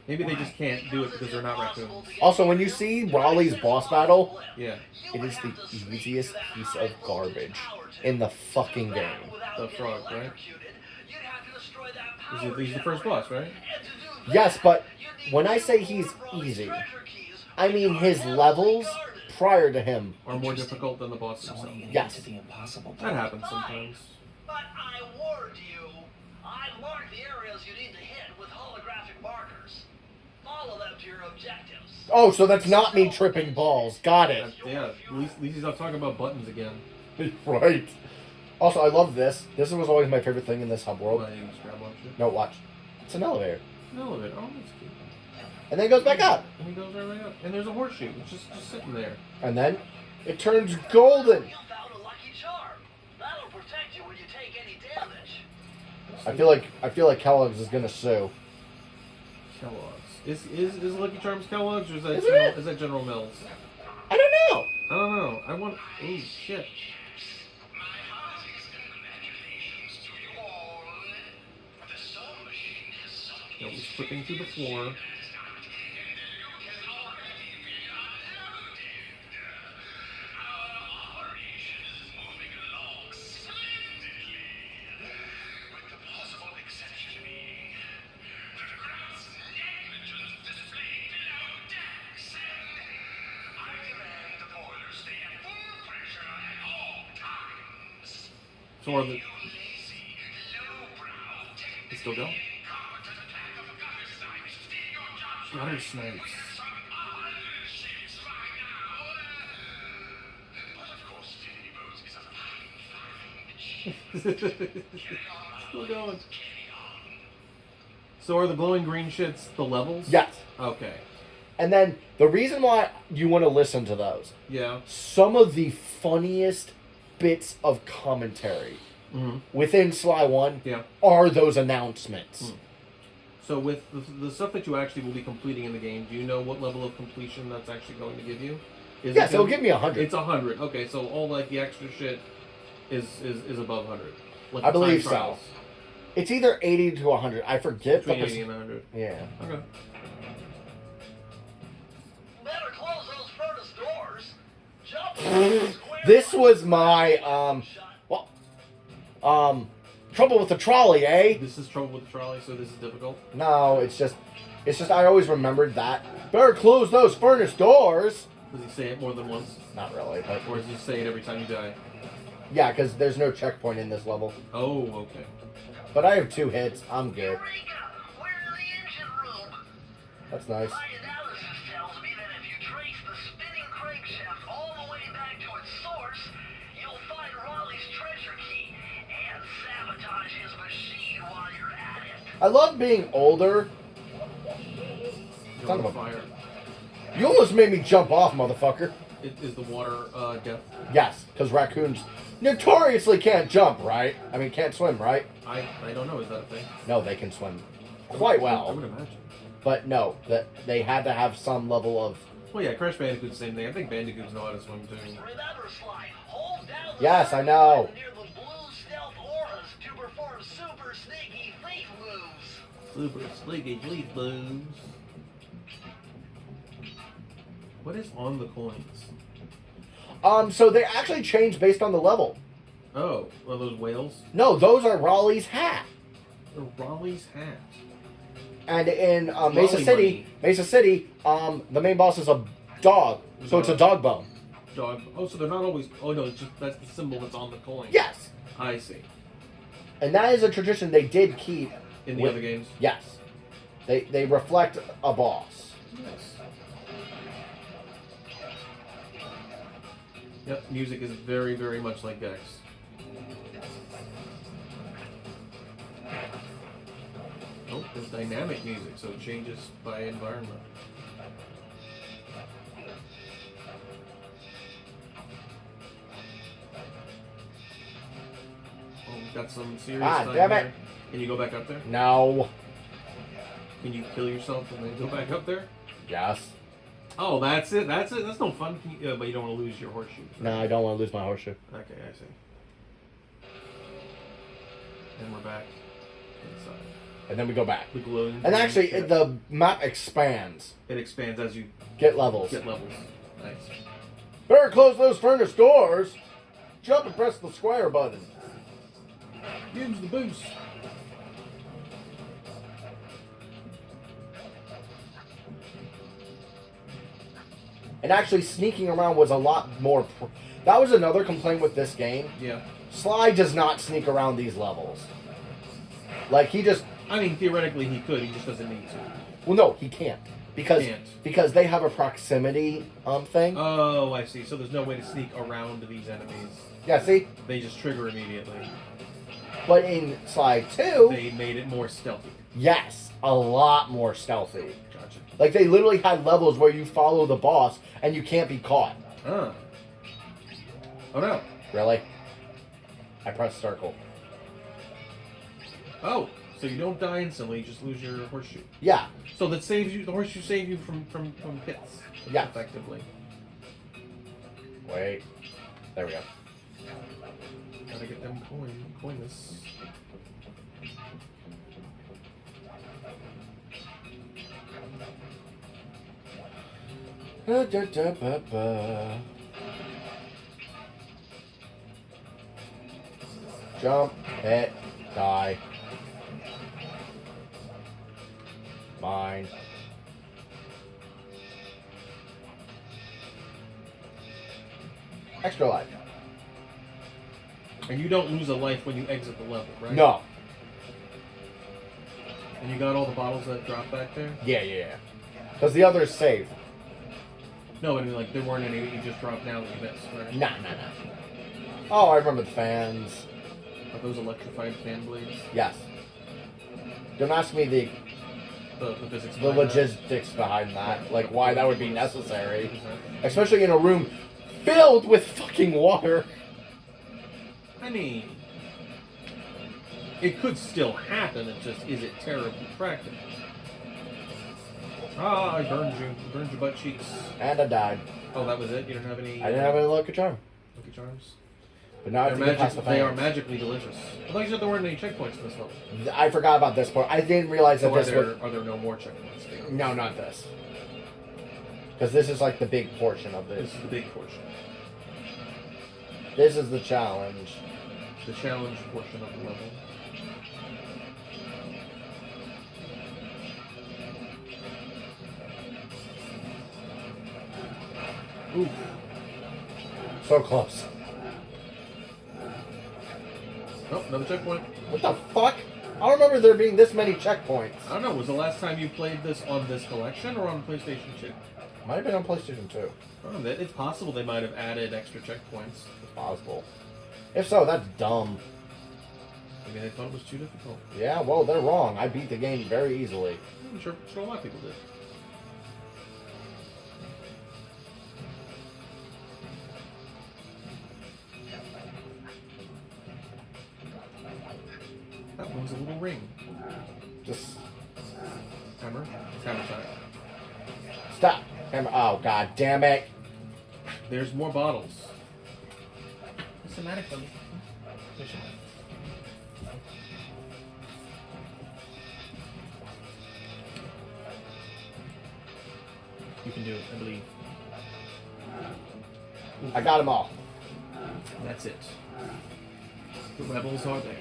Maybe they just can't do it because they're not raccoons. Also, when you see Raleigh's boss battle, Yeah, it is the easiest piece of garbage in the fucking game. the frog, right? He's the first boss, right? Yes, but when I say he's easy, I mean his levels prior to him. Or more difficult than the boss Someone himself. eating Yes. into the impossible. That happens sometimes. But I warned you. I marked the areas you need to hit with holographic markers. Follow them to your objectives. Oh, so that's not me tripping balls. Got it. Yeah, at least he's not talking about buttons again. Right. Also, I love this. This was always my favorite thing in this hub world. Well, you just grab one shit. No, watch. It's an elevator. An elevator. Oh, that's cute. And then it goes back up. And he goes right way up. And there's a horseshoe. It's just sitting there. And then it turns golden. You found a lucky charm. That'll protect you when you take any damage. I feel like Kellogg's is gonna sue. Kellogg's. Is Lucky Charms Kellogg's or is that Isn't it? Is that General Mills? I don't know. I don't know. I want. Oh shit. My heartiest congratulations to you all. The soul machine has sunk It was flipping through the floor. So are the... It's still going? Gutter snipes. Still going. So are the glowing green shits the levels? Yes. Okay. And then the reason why you want to listen to those, Yeah. some of the funniest bits of commentary Mm-hmm. within Sly 1 Yeah. are those announcements. So with the stuff that you actually will be completing in the game, do you know what level of completion that's actually going to give you? Yes, it'll give me 100. It's 100. Okay, so all like the extra shit is above 100. Like I the time believe so. trials. It's either 80 to 100. I forget. Between but 80 and 100. yeah. Okay. better close those furnace doors. Jump This was my trouble with the trolley, eh? This is trouble with the trolley, so this is difficult. No, it's just I always remembered that. Better close those furnace doors. Does he say it more than once? Not really, but Or does he say it every time you die? yeah, because there's no checkpoint in this level. Oh, okay. But I have 2 hits. I'm good. Eureka! We're in the engine room. That's nice. My analysis tells me that if you trace the spinning crankshaft all the way back to its source, you'll find Raleigh's treasure key and sabotage his machine while you're at it. I love being older. You're Son on of a- fire. You almost made me jump off, motherfucker. Is the water death? Yes, because raccoons notoriously can't jump, right? I mean, can't swim, right? I don't know. Is that a thing? No, they can swim quite I well. would imagine. But no, that they had to have some level of... Well, yeah, Crash Bandicoot's the same thing. I think Bandicoots know how to swim too. Remember, Sly, hold down the Yes, I circle know. button near the blue stealth auras to perform super sneaky thief moves. Super slinky leaf moves. What is on the coins? So they actually changed based on the level. Oh, are those whales? No, those are Raleigh's hat. They're Raleigh's hat. And in Raleigh Mesa City, the main boss is a dog, so it's a dog bone. Dog. Oh, so they're not always. Oh no, it's just that's the symbol that's on the coin. Yes, I see. and that is a tradition they did keep In the with- other games. Yes, they reflect a boss. Yes. Yep, music is very, very much like Dex. Oh, there's dynamic music, so it changes by environment. Oh, we've got some serious time damn it. here. Can you go back up there? No. Can you kill yourself and then go back up there? Yes. Oh, that's it. That's it. That's no fun. Can you, but you don't want to lose your horseshoe. No, I don't want to lose my horseshoe. Okay, I see. And we're back inside. And then we go back. The glowing. And actually, ship. the map expands. It expands as you Get levels. get levels. Nice. Better close those furnace doors. Jump and press the square button. Use the boost. And actually, sneaking around was a lot more... That was another complaint with this game. Yeah. Sly does not sneak around these levels. Like, he just... I mean, theoretically he could. He just doesn't need to. Well, no, he can't. Can't. Because they have a proximity thing. Oh, I see. So there's no way to sneak around these enemies. Yeah, see? They just trigger immediately. But in Sly 2, They made it more stealthy. yes, a lot more stealthy. Gotcha. Like, they literally had levels where you follow the boss and you can't be caught. Ah. Oh no. Really? I pressed circle. Oh, so you don't die instantly. You just lose your horseshoe. Yeah. So that saves you. The horseshoe saves you from hits. Yeah. Effectively. Wait. There we go. Gotta get them coinless. Jump, hit, die. Fine. Extra life. And you don't lose a life when you exit the level, right? No. And you got all the bottles that drop back there? Yeah. Because the others save. No, I mean, like, there weren't any that you just dropped now that you missed, right? Nah. Oh, I remember the fans. Are those electrified fan blades? Yes. Don't ask me the physics the behind that? logistics behind that. Like, why that would be necessary. Exactly. Especially in a room filled with fucking water. I mean, it could still happen, it's just, is it terribly practical? Ah, I burned you. You burned your butt cheeks. And I died. Oh, that was it? You don't have any... I didn't have any Lucky Charm. Lucky Charms? But now I have to get past the They are fans. magically delicious. I thought you said there weren't any checkpoints in this level. I forgot about this part. I didn't realize that So this was... are there no more checkpoints? No, not this. Because this is like the big portion of This this. is the big portion. This is the challenge. The challenge portion of the level. Oof. So close. Oh, another checkpoint. What the fuck? I don't remember there being this many checkpoints. I don't know, was the last time you played this on this collection or on PlayStation 2? Might have been on PlayStation 2. Oh, it's possible they might have added extra checkpoints. It's possible. If so, that's dumb. Maybe they thought it was too difficult. Yeah, well, they're wrong. I beat the game very easily. I'm sure a lot of people did. That one's a little ring. Just Hammer. It's hammer time. stop. Hammer. Oh, god damn it. There's more bottles. What's the matter, Cody? You can do it, I believe. I got them all. That's it. The rebels are there.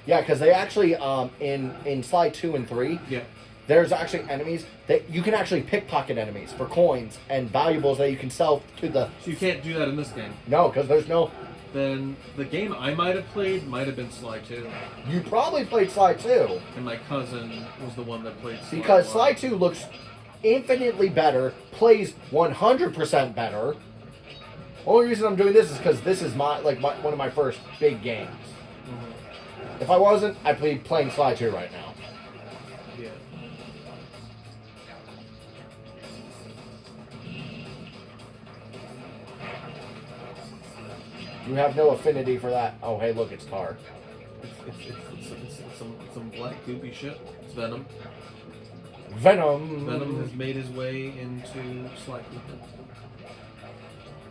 Yeah, because they actually, in Slide 2 and 3, Yeah. there's actually enemies that you can actually pickpocket enemies for coins and valuables that you can sell to the... So you can't do that in this game. No, because there's no... Then the game I might have played might have been Sly 2. You probably played Slide 2. And my cousin was the one that played Sly Because 1. Slide 2 looks infinitely better, plays 100% better. Only reason I'm doing this is because this is one of my first big games. Mhm. If I wasn't, I'd be playing Slide 2 right now. Yeah. You have no affinity for that. Oh, hey, look, it's tar. It's some black goopy shit. It's Venom. Venom! Venom has made his way into Sly Cooper.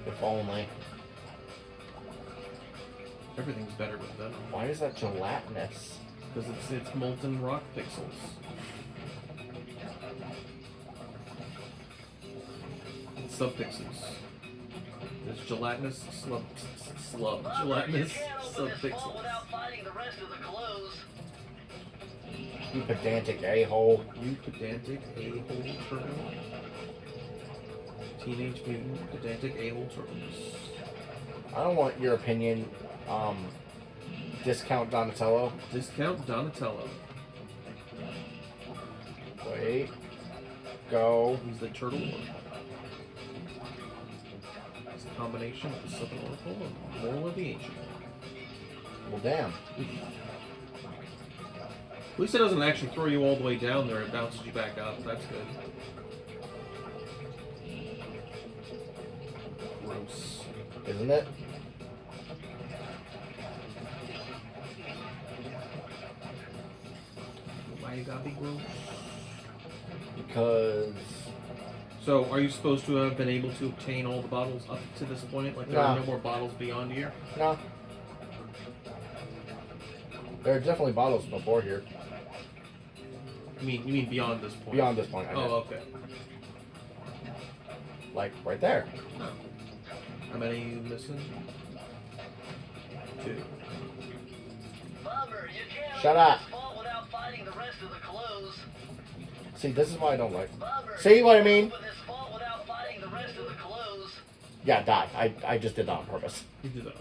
If only. Everything's better with Venom. Why is that gelatinous? Because it's molten rock pixels. Subpixels. There's gelatinous gelatinous subpixels. Without fighting the rest of the clothes. You pedantic a-hole. You pedantic a-hole turtle. Teenage Mutant Pedantic A-hole turtles. I don't want your opinion. Discount Donatello. Discount Donatello. Wait. Go. He's the turtle one. It's a combination of the Southern Oracle and Moral of the Ancient. Well, damn. At least it doesn't actually throw you all the way down there, it bounces you back up. That's good. Gross. Isn't it? Why you gotta be gross? Because... So, are you supposed to have been able to obtain all the bottles up to this point? Like, there are No. no more bottles beyond here? No. There are definitely bottles before here. You mean beyond this point? Beyond this point, I meant. Oh, okay. Like, right there. No. How many are you missing? 2. Bummer, you can't Shut leave up. this vault without fighting the rest of the clothes. See, this is why I don't like... Bummer, See you what I can't mean? open this vault without fighting the rest of the clothes. Yeah, die. I just did that on purpose. You did that.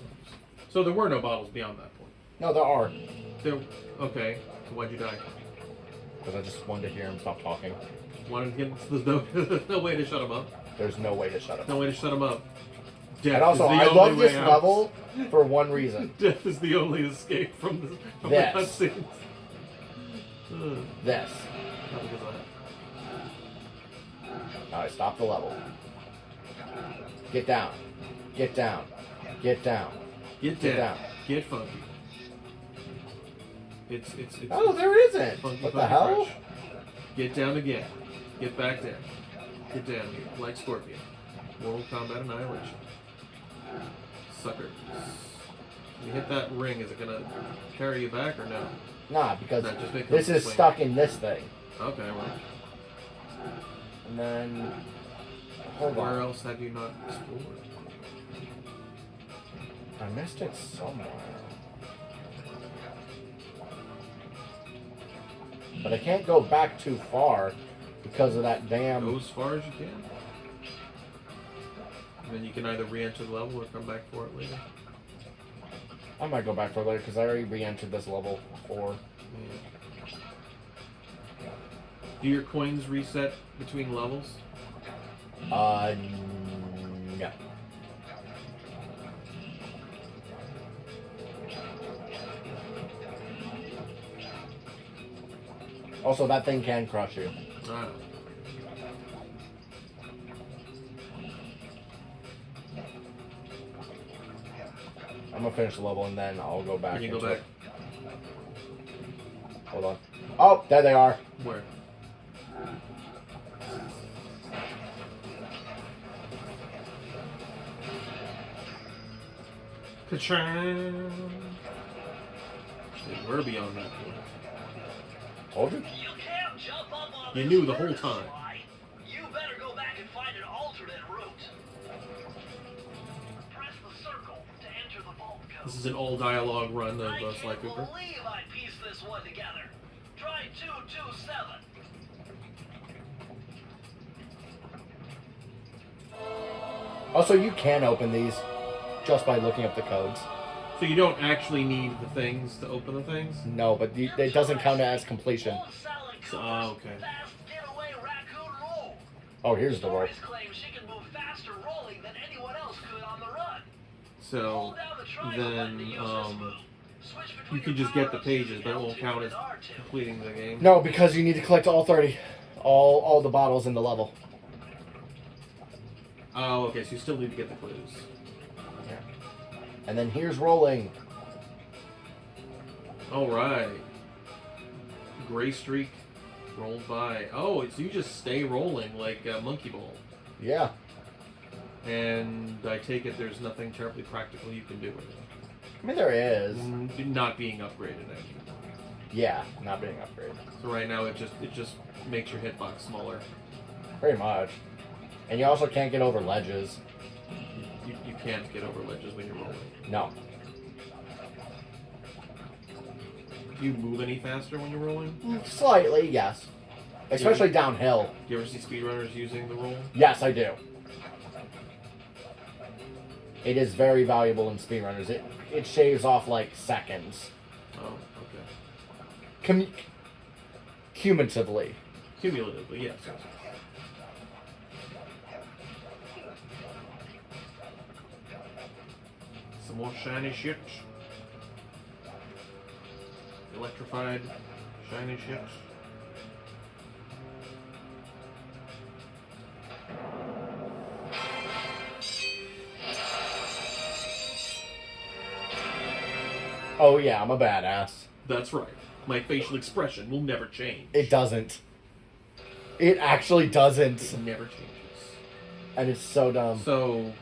So there were no bottles beyond that point. No, there are. There. Okay. So why'd you die? Because I just wanted to hear him stop talking. Wanted to get. There's no way to shut him up. There's no way to shut him. No way to shut him up. Death And also, is the I only love way this out. level for one reason. Death is the only escape from the This. cutscenes. Ugh. This. Not because of that. Alright, stop the level. Get down. Get down. Get down. Get Get down. down. Get funky. It's Oh, there isn't. funky, What the funky hell? fresh. Get down again. Get back down. Get down here. Like Scorpion. Mortal Kombat Annihilation. Sucker. You hit that ring, is it gonna carry you back or no? Nah, because No, just make this a is swing. stuck in this thing. Okay, well. And then... Hold Where on. else have you not explored? I missed it somewhere. But I can't go back too far because of that damn... Go as far as you can. And then you can either re-enter the level or come back for it later. I might go back for it later because I already re-entered this level before. Yeah. Do your coins reset between levels? No. Also, that thing can crush you. Ah. I'm gonna finish the level and then I'll go back. Can you go into back? it. Hold on. Oh, there they are. Where? Ka-chang! We're beyond that point. Told you. You can't jump up on You this knew the whole furnace time. slide. You better go back and find an alternate route. Press the circle to enter the vault code. This is an all dialogue run of I Sly can't Cooper. believe I pieced this one together. Try 227. Also, you can open these just by looking up the codes. So you don't actually need the things to open the things? No, but it doesn't count as completion. Won't sell it, So, Cooper's okay. fast getaway raccoon roll. Oh, here's the roll. Stories claim she can move faster rolling than anyone else could on the run. So Hold down the triangle button to then use this move. Switch between you can your just get the power-ups using pages, but it won't L2 count as and R2. completing the game. No, because you need to collect all 30. All the bottles in the level. Oh, okay, so you still need to get the clues. And then here's rolling. Alright. Gray streak rolled by. Oh, it's you just stay rolling like a monkey ball. Yeah. And I take it there's nothing terribly practical you can do with it. I mean, there is. Not being upgraded, actually. Yeah, not being upgraded. So right now it just makes your hitbox smaller. Pretty much. And you also can't get over ledges. You can't get over ledges when you're rolling. No. Do you move any faster when you're rolling? Slightly, yes. Especially downhill. Do you ever see speedrunners using the roll? Yes, I do. It is very valuable in speedrunners. It shaves off like seconds. Oh, okay. Cumulatively. Cumulatively, yes. Some more shiny shit. Electrified shiny shit. Oh yeah, I'm a badass. That's right. My facial expression will never change. It doesn't. It actually doesn't. It never changes. And it's so dumb. So,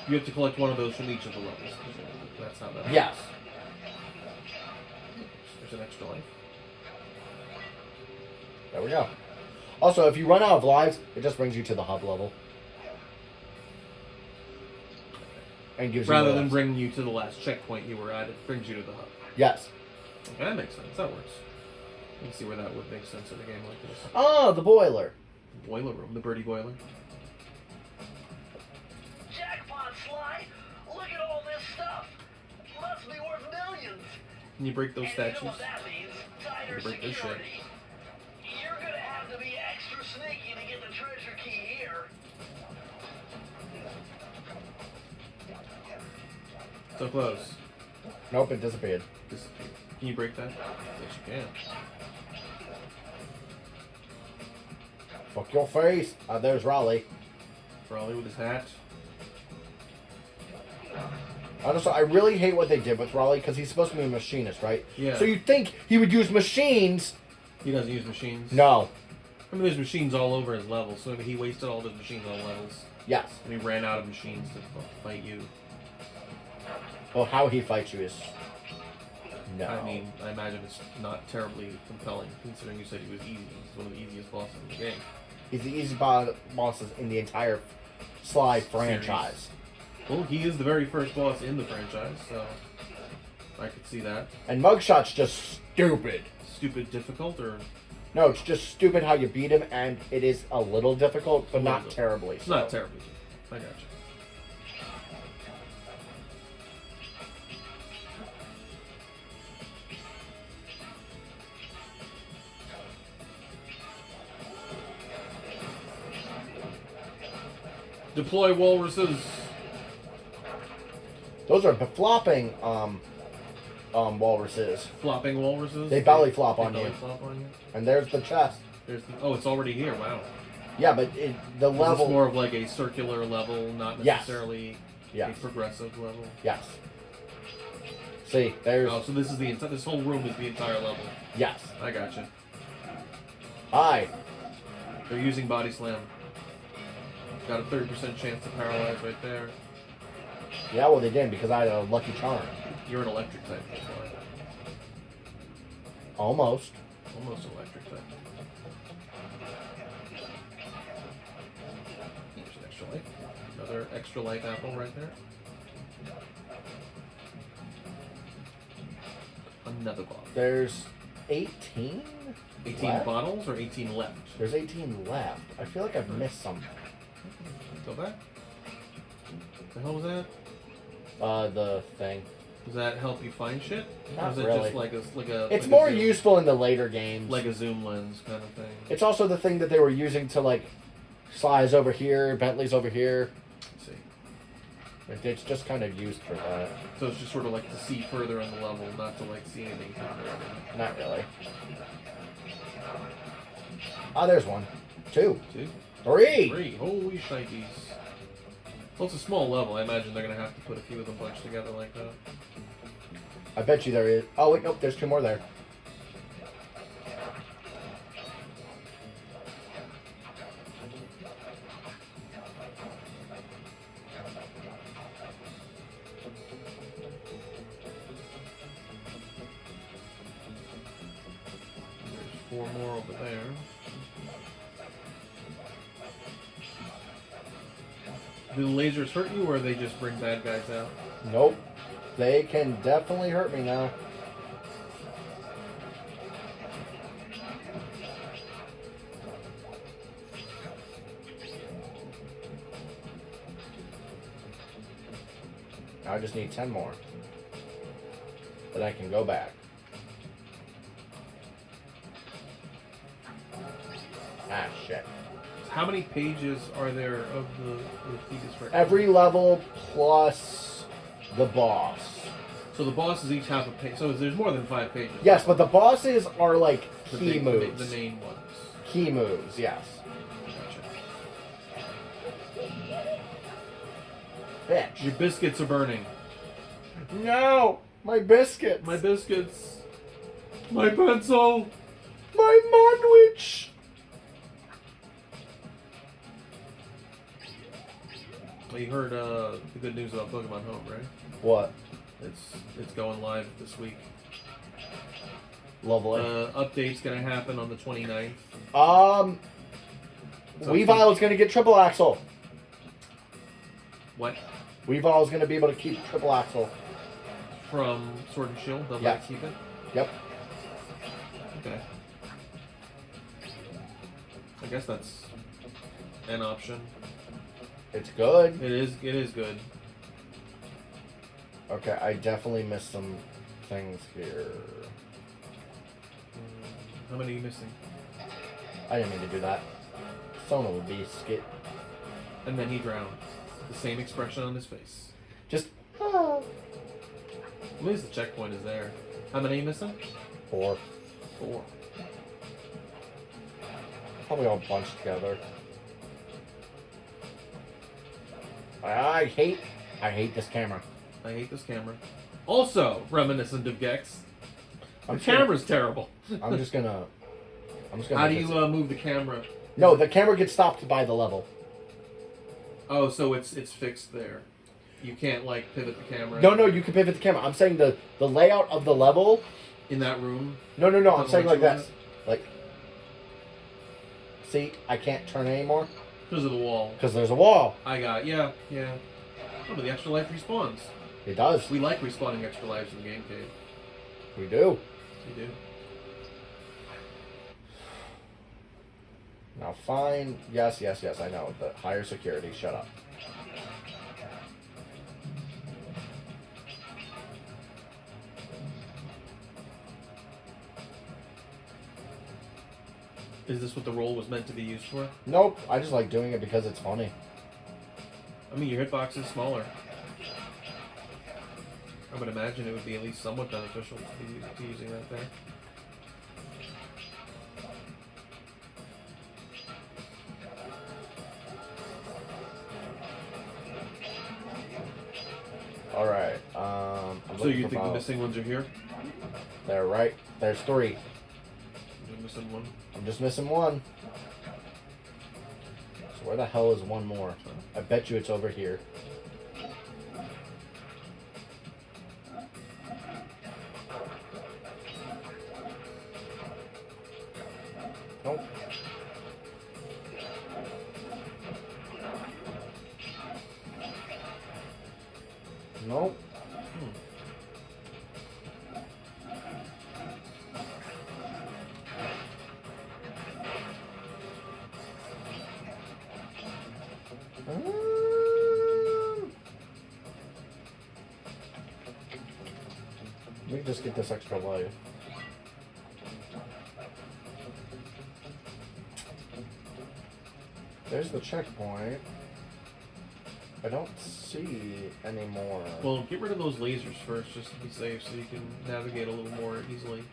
you have to collect one of those from each of the levels. That's how that Yes. works. There's an extra life. There we go. Also, if you run out of lives, it just brings you to the hub level. And gives Rather you than lives. bringing you to the last checkpoint you were at, it brings you to the hub. Yes. Okay, that makes sense. That works. You can see where that would make sense in a game like this. Oh, the boiler. Boiler room, the birdie boiler. Jackpot, Sly! Look at all this stuff! Must be worth millions! Can you break those And statues? you know what that means? Tighter break this shit. security. You're gonna have to be extra sneaky to get the treasure key here. So close. Nope, it disappeared. Disappear. Can you break that? Yes, you can. Fuck your face. There's Raleigh. Raleigh with his hat. Honestly, I really hate what they did with Raleigh because he's supposed to be a machinist, right? Yeah. So you'd think he would use machines. He doesn't use machines. No. I mean, there's machines all over his level, so maybe he wasted all those machines on levels. Yes. And he ran out of machines to fight you. Well, how he fights you is... No. I mean, I imagine it's not terribly compelling, considering you said he was easy. He's one of the easiest bosses in the game. He's the easiest bosses in the entire Sly franchise. Well, he is the very first boss in the franchise, so I could see that. And Mugshot's just stupid. Stupid difficult, or No, it's just stupid how you beat him, and it is a little difficult, but not little. terribly. it's So. not terribly. I got you. Deploy walruses. Those are flopping walruses. Flopping walruses. They belly flop on belly you. flop on you. And there's the chest. Oh, it's already here. Wow. Yeah, but the This level... is more of like a circular level, not Yes. necessarily Yes. a progressive level. Yes. See, there's... Oh, so this is this whole room is the entire level. Yes. I gotcha. Hi. They're using body slam. Got a 30% chance to paralyze right there. Yeah, well, they did because I had a lucky charm. You're an electric type. That's why. Almost. Almost electric type. Here's an extra life. Another extra life apple right there. Another bottle. There's 18? 18 left? bottles or 18 left? There's 18 left. I feel like I've missed something. Go back. The hell was that? The thing. Does that help you find shit? Not or is it really. just like a It's like more a zoom, useful in the later games. like a zoom lens kind of thing? It's also the thing that they were using to, like, Sly's over here, Bentley's over here. Let's see. It's just kind of used for that. So it's just sort of like to see further in the level, not to like see anything further. Not really. Ah, there's one. Two. Two? Three! Three. Holy shnikes. Well, it's a small level. I imagine they're going to have to put a few of them bunched together like that. I bet you there is. Oh, wait, nope, there's two more there. There's four more over there. Do the lasers hurt you, or they just bring bad guys out? Nope. They can definitely hurt me now. I just need 10 more. Then I can go back. Ah, shit. How many pages are there of the Theivius record? Every level plus the boss. So the bosses each have a page. So there's more than 5 pages. Yes, but the bosses are like The key big- moves. The main ones. Key moves, yes. Gotcha. Bitch. Your biscuits are burning. No! My biscuits! My biscuits. My pencil. My manwich! Well, you heard the good news about Pokemon Home, right? What? It's going live this week. Lovely. Update's gonna happen on the 29th. So Weavile's gonna get triple axle. What? Weavile's gonna be able to keep triple axle. From Sword and Shield? They'll Yeah. let it keep it? Yep. Okay. I guess that's an option. It's good. It is good. Okay, I definitely missed some things here. How many are you missing? I didn't mean to do that. Son of a biscuit. And then he drowned. The same expression on his face. Just At least the checkpoint is there. How many are you missing? 4. 4. Probably all bunched together. I hate this camera. I hate this camera. Also reminiscent of Gex. The I'm just gonna- camera's terrible. I'm just gonna. How do make you this- move the camera? No, the camera gets stopped by the level. Oh, so it's fixed there. You can't like pivot the camera. No, you can pivot the camera. I'm saying the layout of the level. In that room. No. I'm Doesn't saying let like you this. Like, see, I can't turn anymore Because of the wall. because there's a wall. I got it. Yeah. Oh, but the extra life respawns. It does. We like respawning extra lives in the game cave. We do. We do. Now fine. Yes. I know. The higher security. Shut up. Is this what the roll was meant to be used for? Nope. I just like doing it because it's funny. I mean, your hitbox is smaller. I would imagine it would be at least somewhat beneficial to be using that there. All right. I'm So you think the missing ones are here? They're right. There's 3. You're missing one. I'm just missing 1. So where the hell is 1 more? I bet you it's over here. Nope. Nope. Let me just get this extra life. There's the checkpoint. I don't see any more. Well, get rid of those lasers first, just to be safe, so you can navigate a little more easily.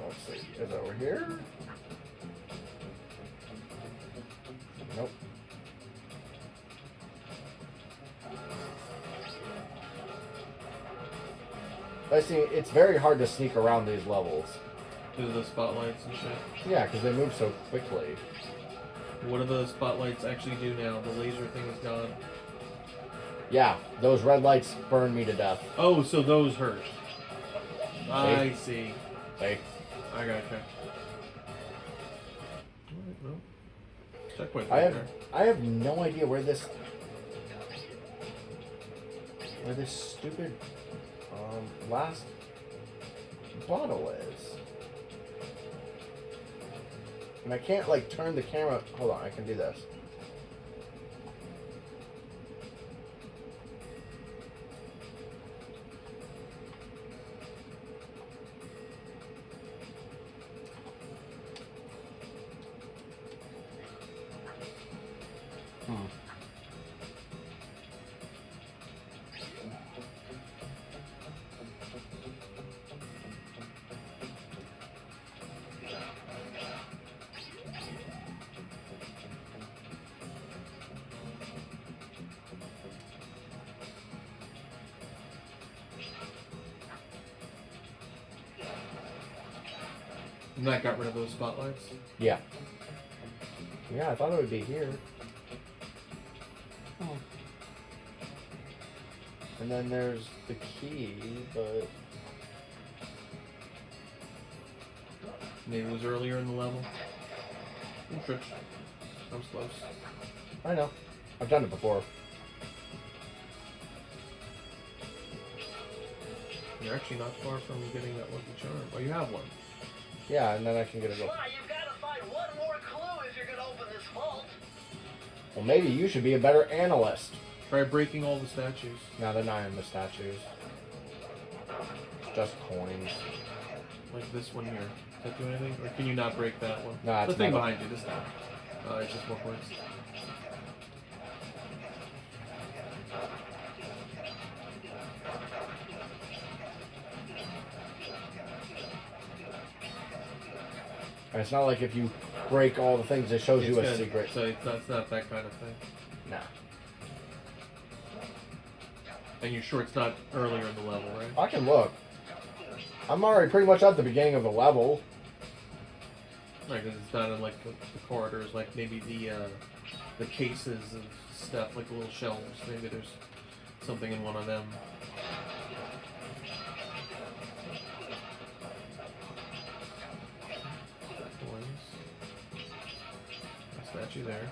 Let's see. Is it over here? Nope. I see. It's very hard to sneak around these levels. Do the spotlights and shit. Yeah, because they move so quickly. What do the spotlights actually do now? The laser thing is gone. Yeah, those red lights burn me to death. Oh, so those hurt. I see. See? I gotcha. Alright, well. Checkpoint I right have there. I have no idea where this stupid last bottle is. And I can't like turn the camera. Hold on, I can do this. And that got rid of those spotlights. Yeah. Yeah, I thought it would be here. Oh. And then there's the key, but Maybe it was earlier in the level. Trish. I was close. I know. I've done it before. You're actually not far from getting that lucky charm. Oh, you have one. Yeah, and then I can get it. Come on, you've got to find one more clue if you're going to open this vault. Well, maybe you should be a better analyst. Try breaking all the statues. No, they're not in the statues. It's just coins. Like this one here. Does that do anything? Or can you not break that one? No, it's the thing not. behind you, this thing. It's just more coins. And it's not like if you break all the things, it shows you a good. secret. So it's not that kind of thing. Nah. And you're sure it's not earlier in the level, right? I can look. I'm already pretty much at the beginning of the level. Right, because it's not in like the corridors, like maybe the cases of stuff, like the little shelves. Maybe there's something in one of them. Coins. A statue there.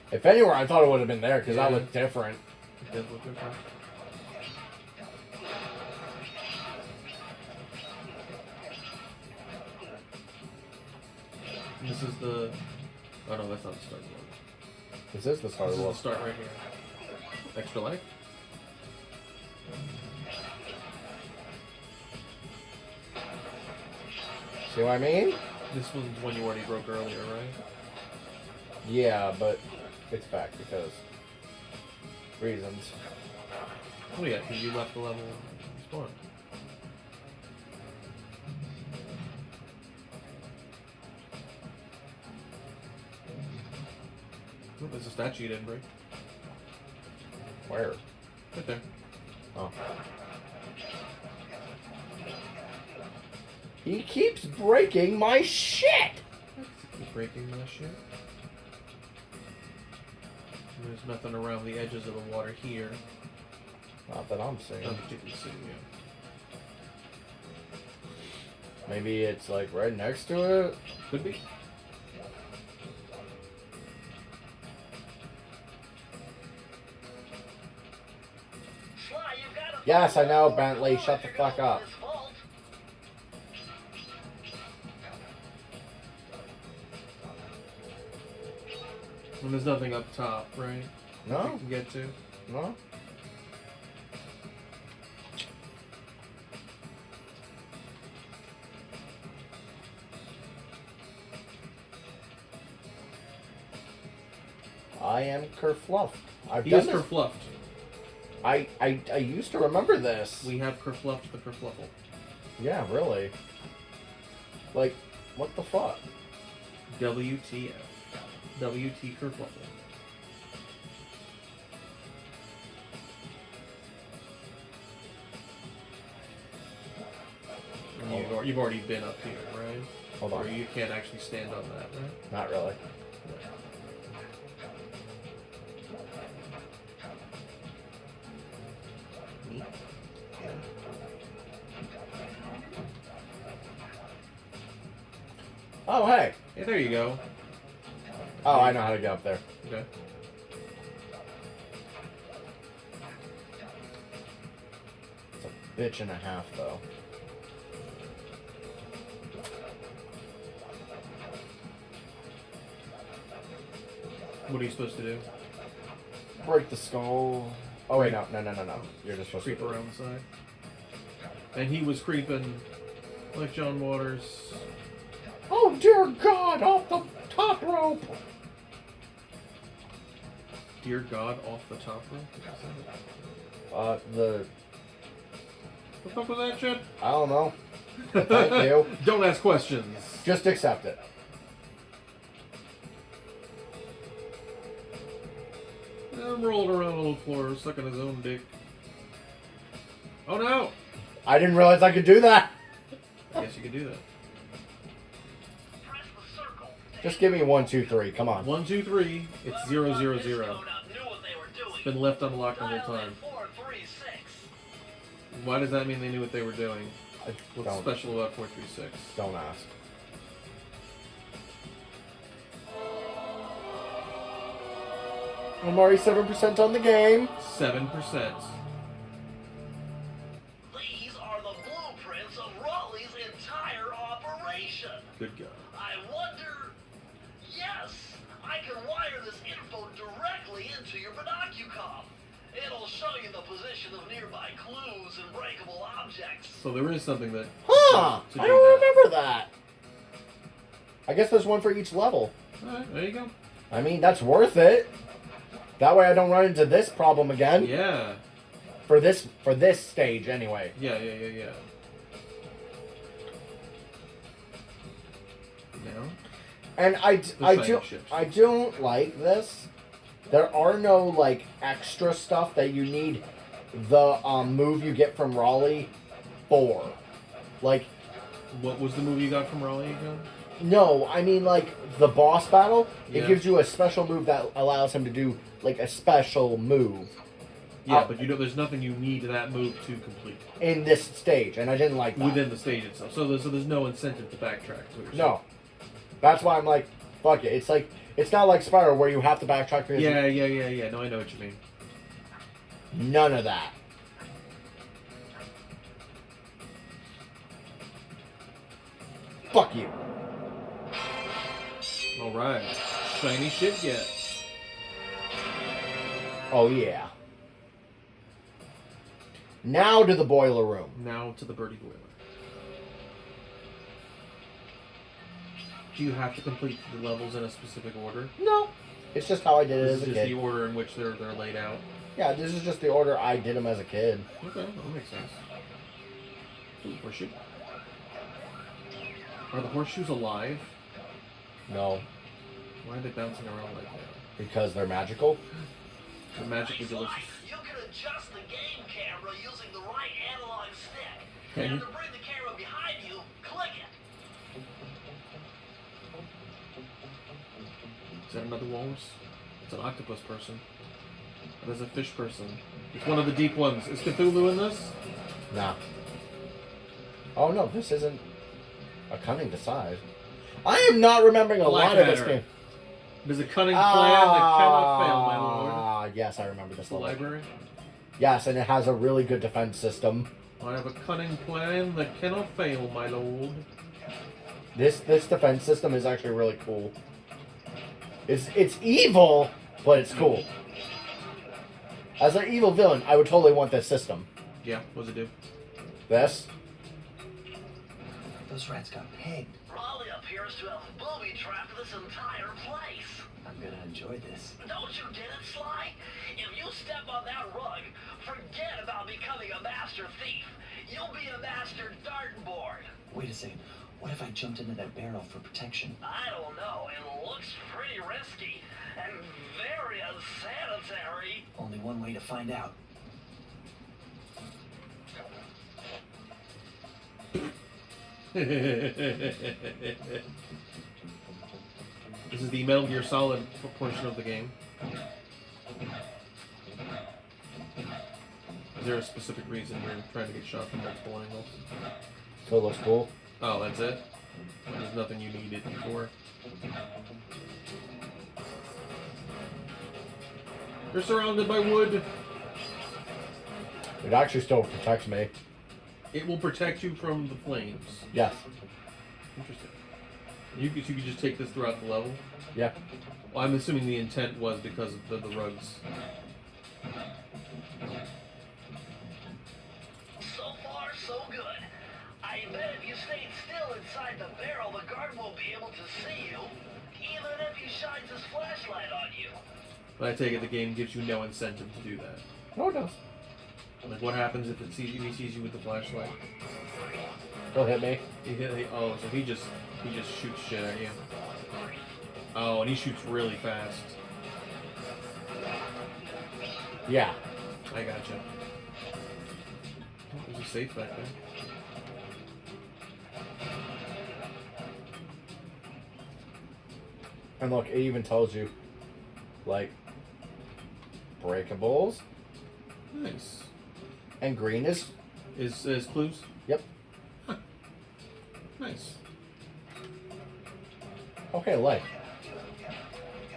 If anywhere, I thought it would have been there because that Yeah. looked different. It does look different. And this is the. Oh no, that's not the start one. This is the start This of is the the start right here. Extra life? See what I mean? This one's one you already broke earlier, right? Yeah, but it's back because reasons. Oh yeah, because you left the level spawn. Oh, there's a statue you didn't break. Where? Right there. Oh. He keeps breaking my shit! Keep breaking my shit. There's nothing around the edges of the water here. Not that I'm seeing. Not particularly seeing you. Maybe it's like right next to it? Could be. Sly, you've got a Yes, I know, Bentley. Shut the fuck up. This vault. And there's nothing up top, right? You No? can get to. No? I am kerfluffed. I've He done is this. kerfluffed. I used to remember this. We have kerfluffed the kerfluffle. Yeah, really. Like, what the fuck? WTF. WT kerfluffle. And you've already been up here, right? Hold Or on. you can't actually stand on that, right? Not really. Neat. Yeah. Oh, hey. Hey, there you go. Oh, I know how to get up there. Okay. It's a bitch and a half, though. What are you supposed to do? Break the skull. Oh, wait, no. You're just supposed Creep to around the side. And he was creeping like John Waters. Oh, dear God, off the top rope. Dear God, off the top rope? The... What the fuck was that shit? I don't know. Thank you. Don't ask questions. Just accept it. I'm rolling around on the floor, sucking his own dick. Oh no! I didn't realize I could do that. I guess you could do that. Press the circle. Just give me 1, 2, 3. Come on. 1, 2, 3. It's 0, 0, 0. Knew what they were doing. It's been left unlocked the whole Dial time. in 436. Why does that mean they knew what they were doing? I What's don't, special about 436? don't ask. I'm already 7% on the game. 7%. These are the blueprints of Raleigh's entire operation. Good God. I wonder... Yes, I can wire this info directly into your binocucom. It'll show you the position of nearby clues and breakable objects. So there is something that... Huh! to I do don't that. remember that. I guess there's one for each level. Alright, there you go. I mean, that's worth it. That way I don't run into this problem again. Yeah. For this stage, anyway. Yeah. Now? And I don't like this. There are no like extra stuff that you need the move you get from Raleigh for. Like, What was the movie you got from Raleigh again? no, I mean like the boss battle. Yeah. It gives you a special move that allows him to do like a special move. Yeah, but you know, there's nothing you need that move to complete In this stage, and I didn't like that. within the stage itself. So there's no incentive to backtrack. is what you're No. That's why I'm like, fuck it. It's like, it's not like Spyro where you have to backtrack because saying. Yeah. No, I know what you mean. none of that. Fuck you. All right, shiny shit get. Oh yeah. Now to the boiler room. Now to the birdie boiler. Do you have to complete the levels in a specific order? No. It's just how I did it This as is a just kid. the order in which they're laid out. Yeah, this is just the order I did them as a kid. Okay, that makes sense. Ooh, horseshoe. Are the horseshoes alive? No, Why are they bouncing around like that? because they're magical. They're magically delicious. You can adjust the game camera using the right analog stick. Can And you? to bring the camera behind you, click it. Is that another walrus? It's an octopus person. That is a fish person. It's one of the deep ones. Is Cthulhu in this? Nah. Oh no, this isn't a cunning decide. I am not remembering a lot of this Blackadder. game. There's a cunning plan that cannot fail, my lord. Ah, yes, I remember this The level. library. Yes, and it has a really good defense system. I have a cunning plan that cannot fail, my lord. This defense system is actually really cool. It's evil, but it's cool. As an evil villain, I would totally want this system. Yeah, what does it do? This? Those rats got pegged. Raleigh appears to have booby-trapped this entire place. I'm gonna enjoy this. Don't you get it, Sly? If you step on that rug, forget about becoming a master thief. You'll be a master darting board. Wait a second. What if I jumped into that barrel for protection? I don't know. It looks pretty risky and very unsanitary. Only one way to find out. This is the Metal Gear Solid portion of the game. Is there a specific reason you're trying to get shot from multiple angles? So it looks cool. Oh, that's it? There's nothing you need it for. You're surrounded by wood. It actually still protects me. It will protect you from the flames. Yes. Interesting. You could just take this throughout the level? Yeah. Well, I'm assuming the intent was because of the rugs. So far, so good. I bet if you stayed still inside the barrel, the guard won't be able to see you, even if he shines his flashlight on you. But I take it the game gives you no incentive to do that. No, it does. Like, what happens if he sees you with the flashlight? He'll hit me. Oh, so he just shoots shit at you. Oh, and he shoots really fast. Yeah. I gotcha. Oh, there's a safe back there. And look, it even tells you, like, breakables. Nice. And green is... Is clues? Yep. Huh. Nice. Okay, life.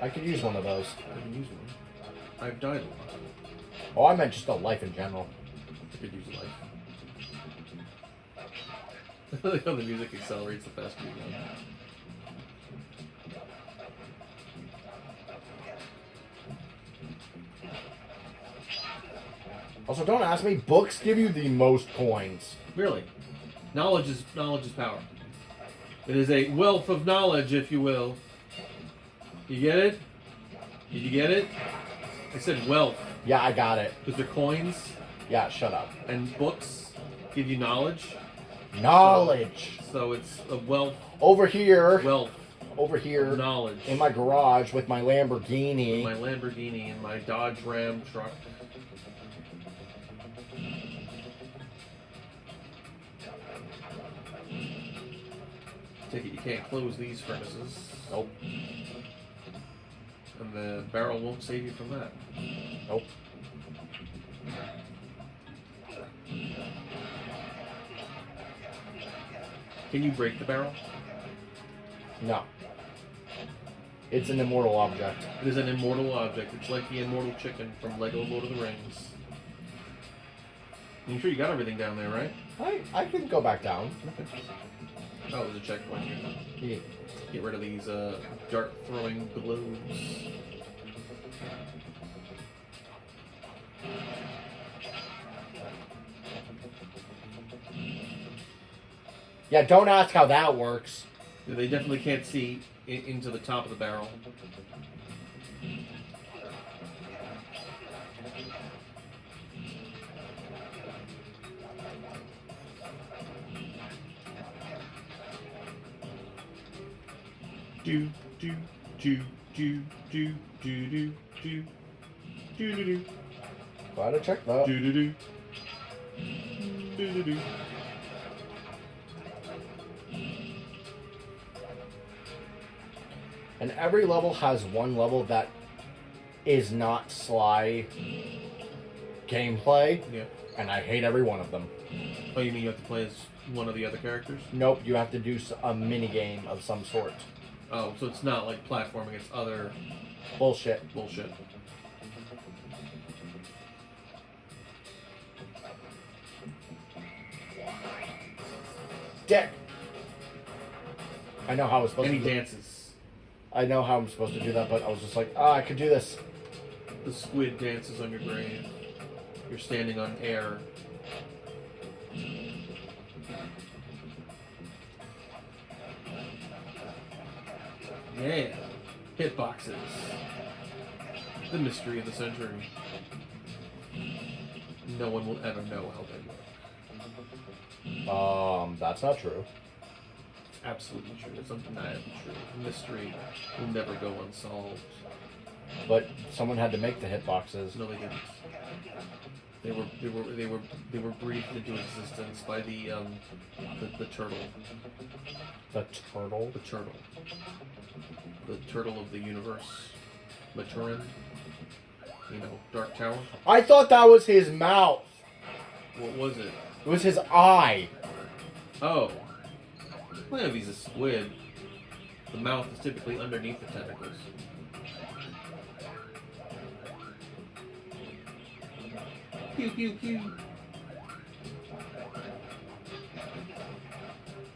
I could use one of those. I can use one. I've died a lot. Oh, I meant just a life in general. I could use a life. I like how the music accelerates the faster you go. Also, don't ask me. Books give you the most coins. Really, knowledge is power. It is a wealth of knowledge, if you will. You get it? Did you get it? I said wealth Yeah, I got it. because they're coins, Yeah, shut up. and books give you knowledge. Knowledge. So it's a wealth, Over here. Over here. knowledge. In my garage with my Lamborghini. My Lamborghini and my Dodge Ram truck. Take it you can't close these furnaces. Nope. And the barrel won't save you from that. Nope. Can you break the barrel? No. It's an immortal object. It is an immortal object. It's like the immortal chicken from Lego Lord of the Rings. I'm sure you got everything down there, right? I can go back down. Oh, there's a checkpoint here. Yeah. Get rid of these dart-throwing globes. Yeah, don't ask how that works. They definitely can't see into the top of the barrel. Do do do do do do do do do do do Gotta check that. do do do do do do. And every level has one level that is not Sly gameplay, Yeah. and I hate every one of them. Oh, you mean you have to play as one of the other characters? Nope, you have to do a mini game of some sort. Oh, so it's not like platforming; it's other Bullshit. bullshit. Dick. I know how I was supposed And he to do dances. I know how I'm supposed to do that, but I was just like, I could do this. The squid dances on your grave. You're standing on air. Yeah. Hitboxes. The mystery of the century. No one will ever know how they work. That's not true. It's absolutely true. It's undeniably true. The mystery will never go unsolved. But someone had to make the hitboxes. No, they didn't. They were breathed into existence by the turtle. The turtle? The turtle. The turtle of the universe. Maturin. You know, Dark Tower. I thought that was his mouth. What was it? It was his eye. Oh. Well, if he's a squid, the mouth is typically underneath the tentacles. Pew pew pew.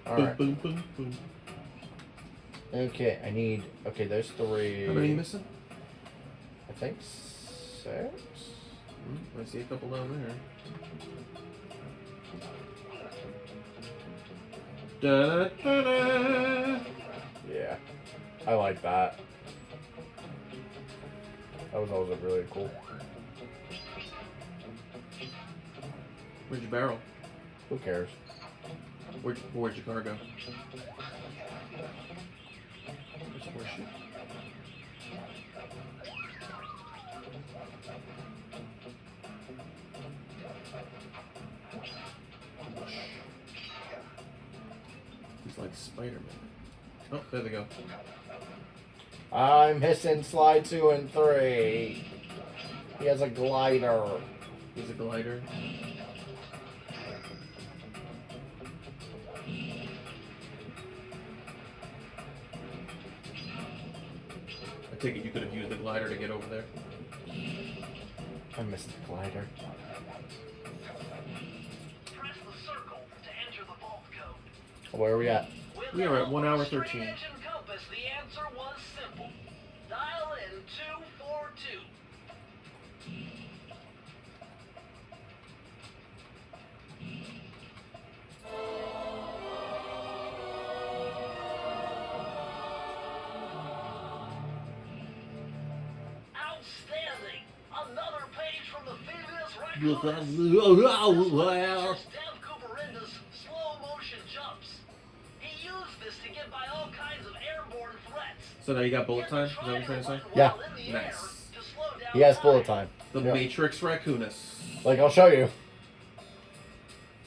Alright. Boom boom boom boom. Okay, I need... Okay, there's 3. How many are you missing? I think 6? I see a couple down there. Da, da, da. Yeah. I like that. That was always really cool. Where'd your barrel? Who cares? Where'd your car go? There's more shit. He's like Spider-Man. Oh, there they go. I'm missing slide 2 and 3. He has a glider. He's a glider. I take it you could have used the glider to get over there. I missed the glider. Press the circle to enter the vault code. Where are we at? With We the are at help 1 of hour string 13. engine compass, the answer was simple. Dial in 242. Outstanding! Another page from the Theivius Raccoonus. Dev Cooperenda's slow motion jumps. He used this to get by all kinds of airborne threats. So now you got bullet time? Is that what you're trying to say? Yeah. Nice. He has bullet time. The Yeah. Matrix Raccoonus. Like, I'll show you.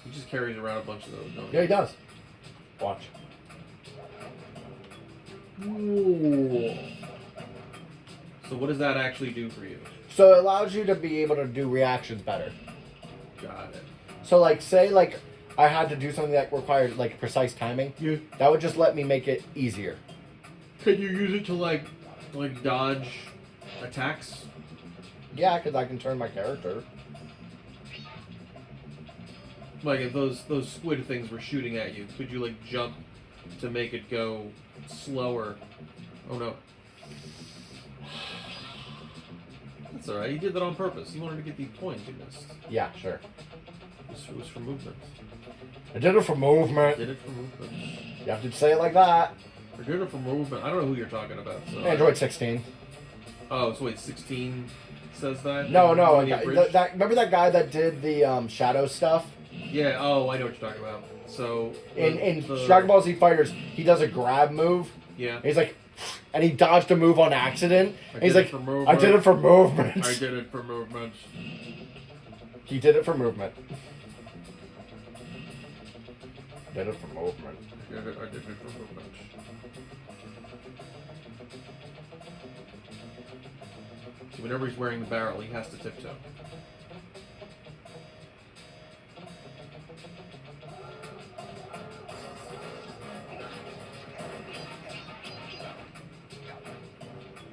He just carries around a bunch of those, don't he? Yeah, he does. Watch. Ooh. So what does that actually do for you? So it allows you to be able to do reactions better. Got it. So, like, say, like, I had to do something that required, like, precise timing. Yeah. That would just let me make it easier. Can you use it to like dodge attacks? Yeah, because I can turn my character. Like if those squid things were shooting at you, could you like jump to make it go slower? Oh no. That's alright, he did that on purpose. He wanted to get these points you missed. Yeah, sure. It was for movement. I did it for movement. Did it for movement. You have to say it like that. We're doing it for movement. I don't know who you're talking about. So. Android 16. Oh, so wait, 16 says that? No, When he that, abridged? remember that guy that did the shadow stuff? Yeah, oh, I know what you're talking about. So... In Dragon Ball Z Fighters, he does a grab move. Yeah. He's like, and he dodged a move on accident. I He's did like, it for movement. I did it for movement. I did it for movement. He did it for movement. Did it for movement. I did it for movement. See, whenever he's wearing the barrel, he has to tiptoe.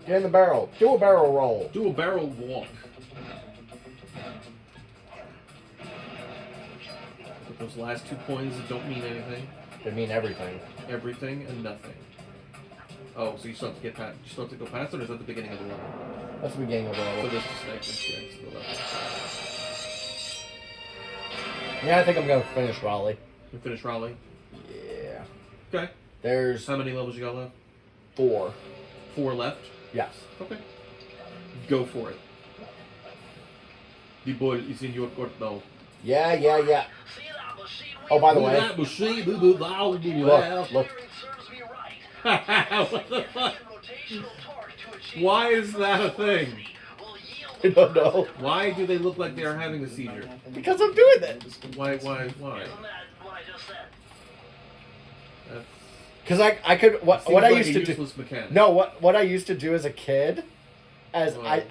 Get in the barrel. Do a barrel roll. Do a barrel walk. With those last 2 coins that don't mean anything. They mean everything. Everything and nothing. Oh, so you still have to get past. You still have to go past it, or is that the beginning of the level? That's the beginning of the So level. this is next to the level. Yeah, I think I'm gonna finish Raleigh. You finish Raleigh? Yeah. Okay. There's How many levels you got left? 4. 4 left? Yes. Okay. Go for it. The ball is in your court now. Yeah. See that machine we Oh, by the Look way, at that machine, boo boo, wow, boo boo, wow. look. steering serves me right. What the fuck? Rotational torque to achieve Why is that a thing? will yield I don't know. Why do they look like they are having a seizure? Because I'm doing it. Why? Isn't that what I just said? That's, Because I could what seems I like used a to do. useless mechanic. No, what I used to do as a kid, as What?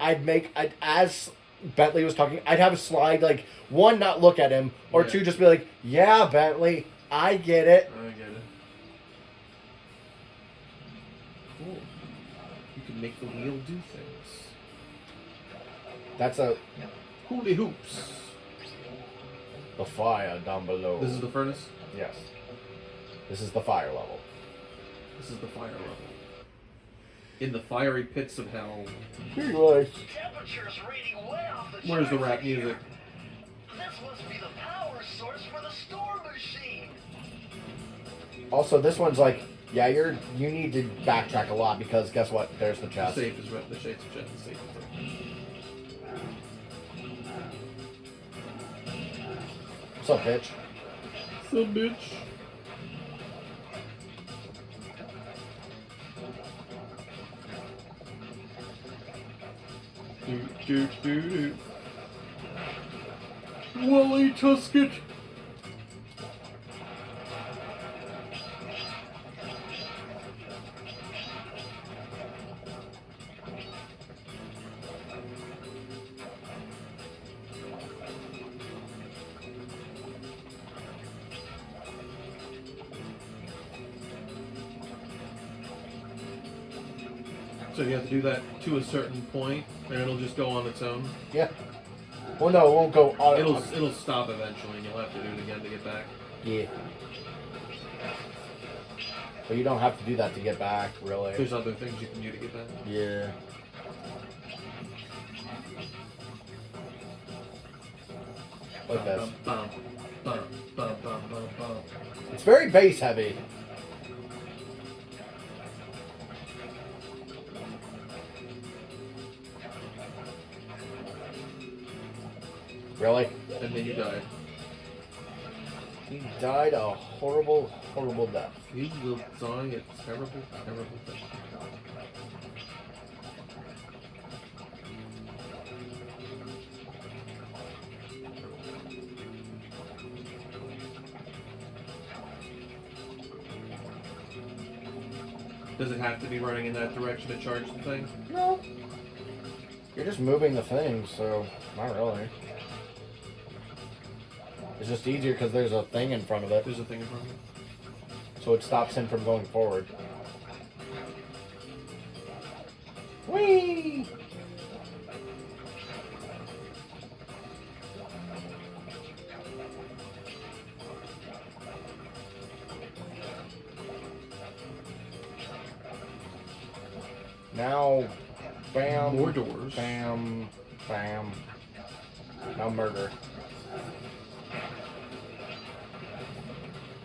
as Bentley was talking, I'd have a slide like one, not look at him, or Yeah. 2, just be like, yeah, Bentley, I get it. I get it. Cool. You can make the wheel do things. That's the Hooly hoops. fire down below. This is the furnace. Yes. This is the fire level. This is the fire level. In the fiery pits of hell. Anyway, Temperature's reading way off the Where's the charts rap here. music? This must be the power source for the storm machine. also this one's like, yeah, you need to backtrack a lot because guess what? There's the The chest. safe is right. The safe is right. The safe is right. What's up, bitch? Some bitch. Do. Wally Tusket. So you have to do that to a certain point, and it'll just go on its own. Yeah. Well, no, it won't go on. It'll stop eventually, and you'll have to do it again to get back. Yeah. But you don't have to do that to get back, really. There's other things you can do to get back. Yeah. Like this. Bum, bum, bum, bum, bum, bum. It's very bass heavy. Really? And then you die. He died a horrible, horrible death. You will die a terrible, terrible death. Does it have to be running in that direction to charge the thing? No. You're just moving the thing, so not really. It's just easier because there's a thing in front of it, There's a thing in front of it. so it stops him from going forward. Whee! Now, bam. More doors. Bam. Bam. Now murder.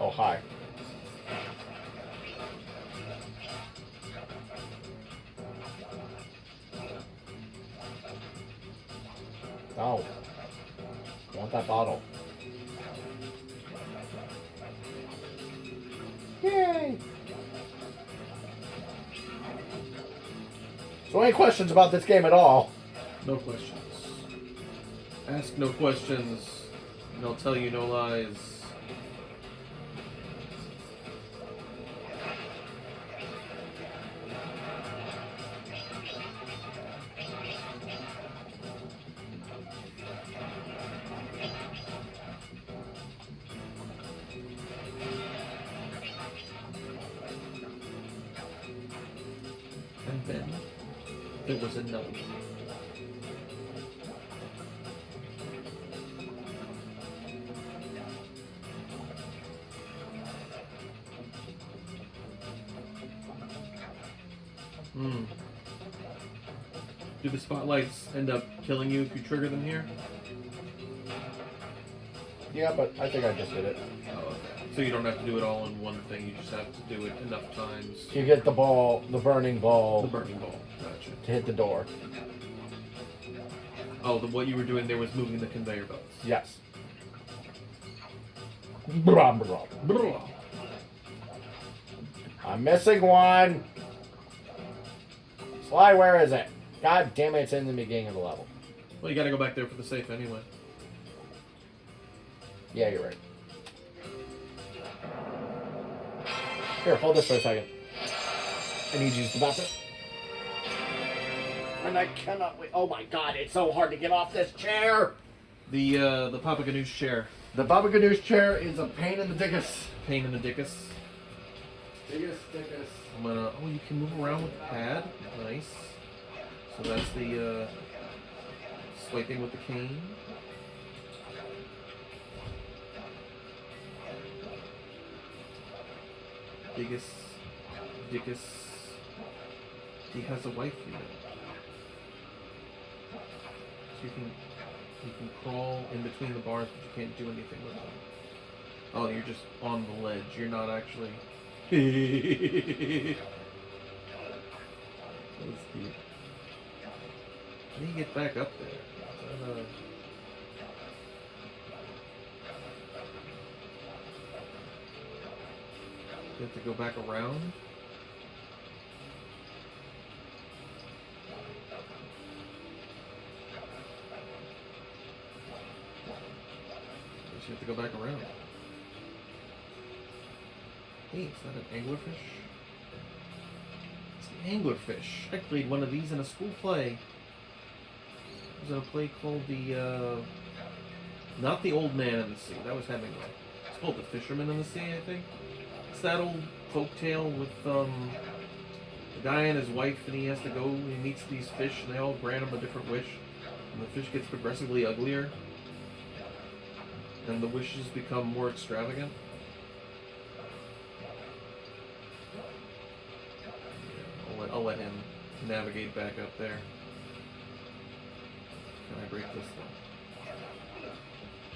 Oh, hi. No. I want that bottle. Yay! So any questions about this game at all? No questions. Ask no questions, and I'll tell you no lies. And then there was another one. Do the spotlights end up killing you if you trigger them here? Yeah, but I think I just did it. Oh, okay. So you don't have to do it all in one thing, you just have to do it enough times. You get the ball, the burning ball, The burning ball. Gotcha. to hit the door. Oh, what you were doing there was moving the conveyor belts. Yes. Blah, blah. Brrrr. I'm missing one. Sly, where is it? God damn it, it's in the beginning of the level. Well, you gotta go back there for the safe anyway. Yeah, you're right. Here, hold this for a second. I need you to use the bathroom. And I cannot wait. Oh my god, it's so hard to get off this chair. The Papa Ganoush chair. The Baba Ganoush chair is a pain in the dickus. Pain in the dickus. Dickus. I'm gonna. Oh, you can move around with the pad. Nice. So that's the swiping with the cane. Dickus. He has a wife, you know. So you can crawl in between the bars, but you can't do anything with them. Oh, you're just on the ledge. You're not actually. That's cute. How do you get back up there? Is that, you have to go back around? Guess you have to go back around. Hey, is that an anglerfish? It's an anglerfish. I played one of these in a school play. It was in a play called not the Old Man in the Sea. That was Hemingway. It's called The Fisherman in the Sea, I think. It's that old folk tale with the guy and his wife, and he has to go. He meets these fish, and they all grant him a different wish. And the fish gets progressively uglier, and the wishes become more extravagant. I'll let him navigate back up there. Can I break this thing?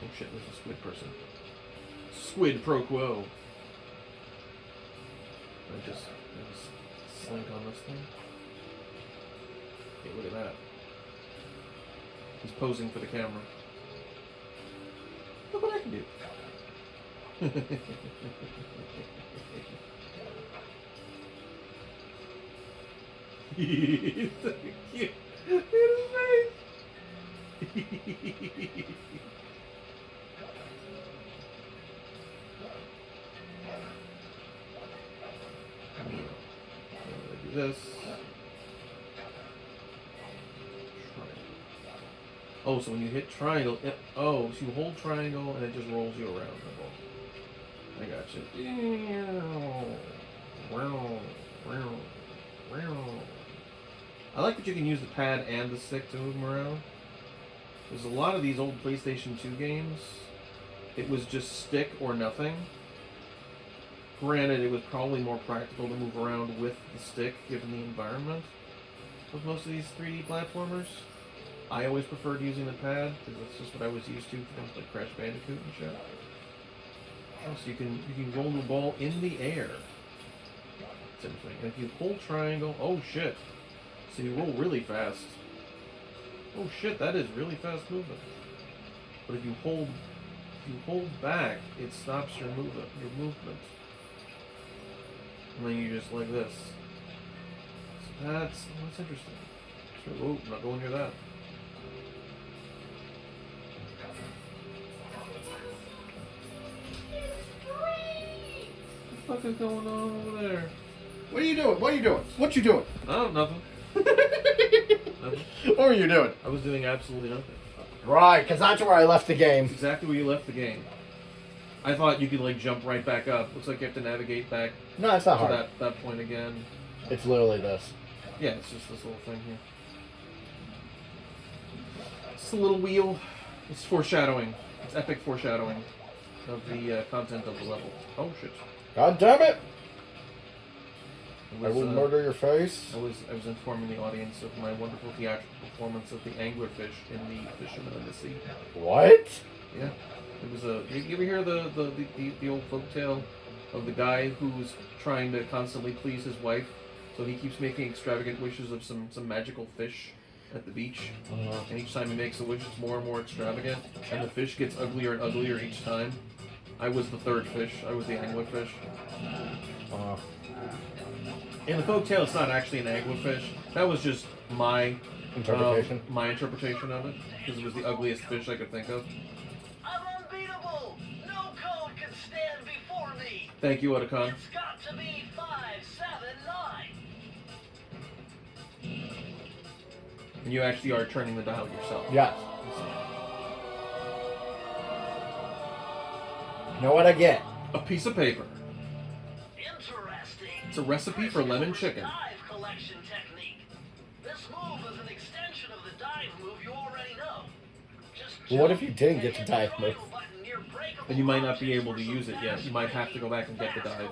Oh shit, there's a squid person. Squid pro quo. I just slink on this thing. Hey, look at that. He's posing for the camera. Look what I can do. He's so cute. Look at his face. Do this. Triangle. Oh, so when you hit triangle, so you hold triangle and it just rolls you around. I got you. I like that you can use the pad and the stick to move them around. There's a lot of these old PlayStation 2 games. It was just stick or nothing. Granted, it was probably more practical to move around with the stick, given the environment with most of these 3D platformers. I always preferred using the pad, because that's just what I was used to for things like Crash Bandicoot and shit. Oh, so you can roll the ball in the air. It's interesting. And if you hold triangle, oh shit. So you roll really fast. Oh shit, that is really fast movement. But if you hold back, it stops your movement. And then you just like this. So that's interesting. So, oh, not going near that. What the fuck is going on over there? What are you doing? What are you doing? What you doing? Oh, nothing. Nothing. What were you doing? I was doing absolutely nothing. Right, because that's where I left the game. That's exactly where you left the game. I thought you could like jump right back up. Looks like you have to navigate back No, it's not to hard. that point again. It's literally this. Yeah, it's just this little thing here. It's a little wheel. It's foreshadowing. It's epic foreshadowing of the content of the level. Oh shit! God damn it! It I was, will murder your face. I was informing the audience of my wonderful theatrical performance of the anglerfish in the Fisherman in the Sea. What? Yeah, it was a. You ever hear the old folktale of the guy who's trying to constantly please his wife, so he keeps making extravagant wishes of some magical fish at the beach, and each time he makes a wish, it's more and more extravagant, and the fish gets uglier and uglier each time. I was the third fish. I was the anglerfish. In the folktale, it's not actually an anglerfish. That was just my Interpretation. my interpretation of it, because it was the ugliest fish I could think of. I'm unbeatable. No code can stand before me. Thank you, Otakon. It's got to be 579. And you actually are turning the dial yourself. Yes. You know what I get? A piece of paper. Interesting. It's a recipe for lemon chicken. Dive collection technique. This move is an extension of the dive move you already know. Just Well, what if you didn't get the dive move? Then you might not be able to use it yet. You might have to go back and get the dive.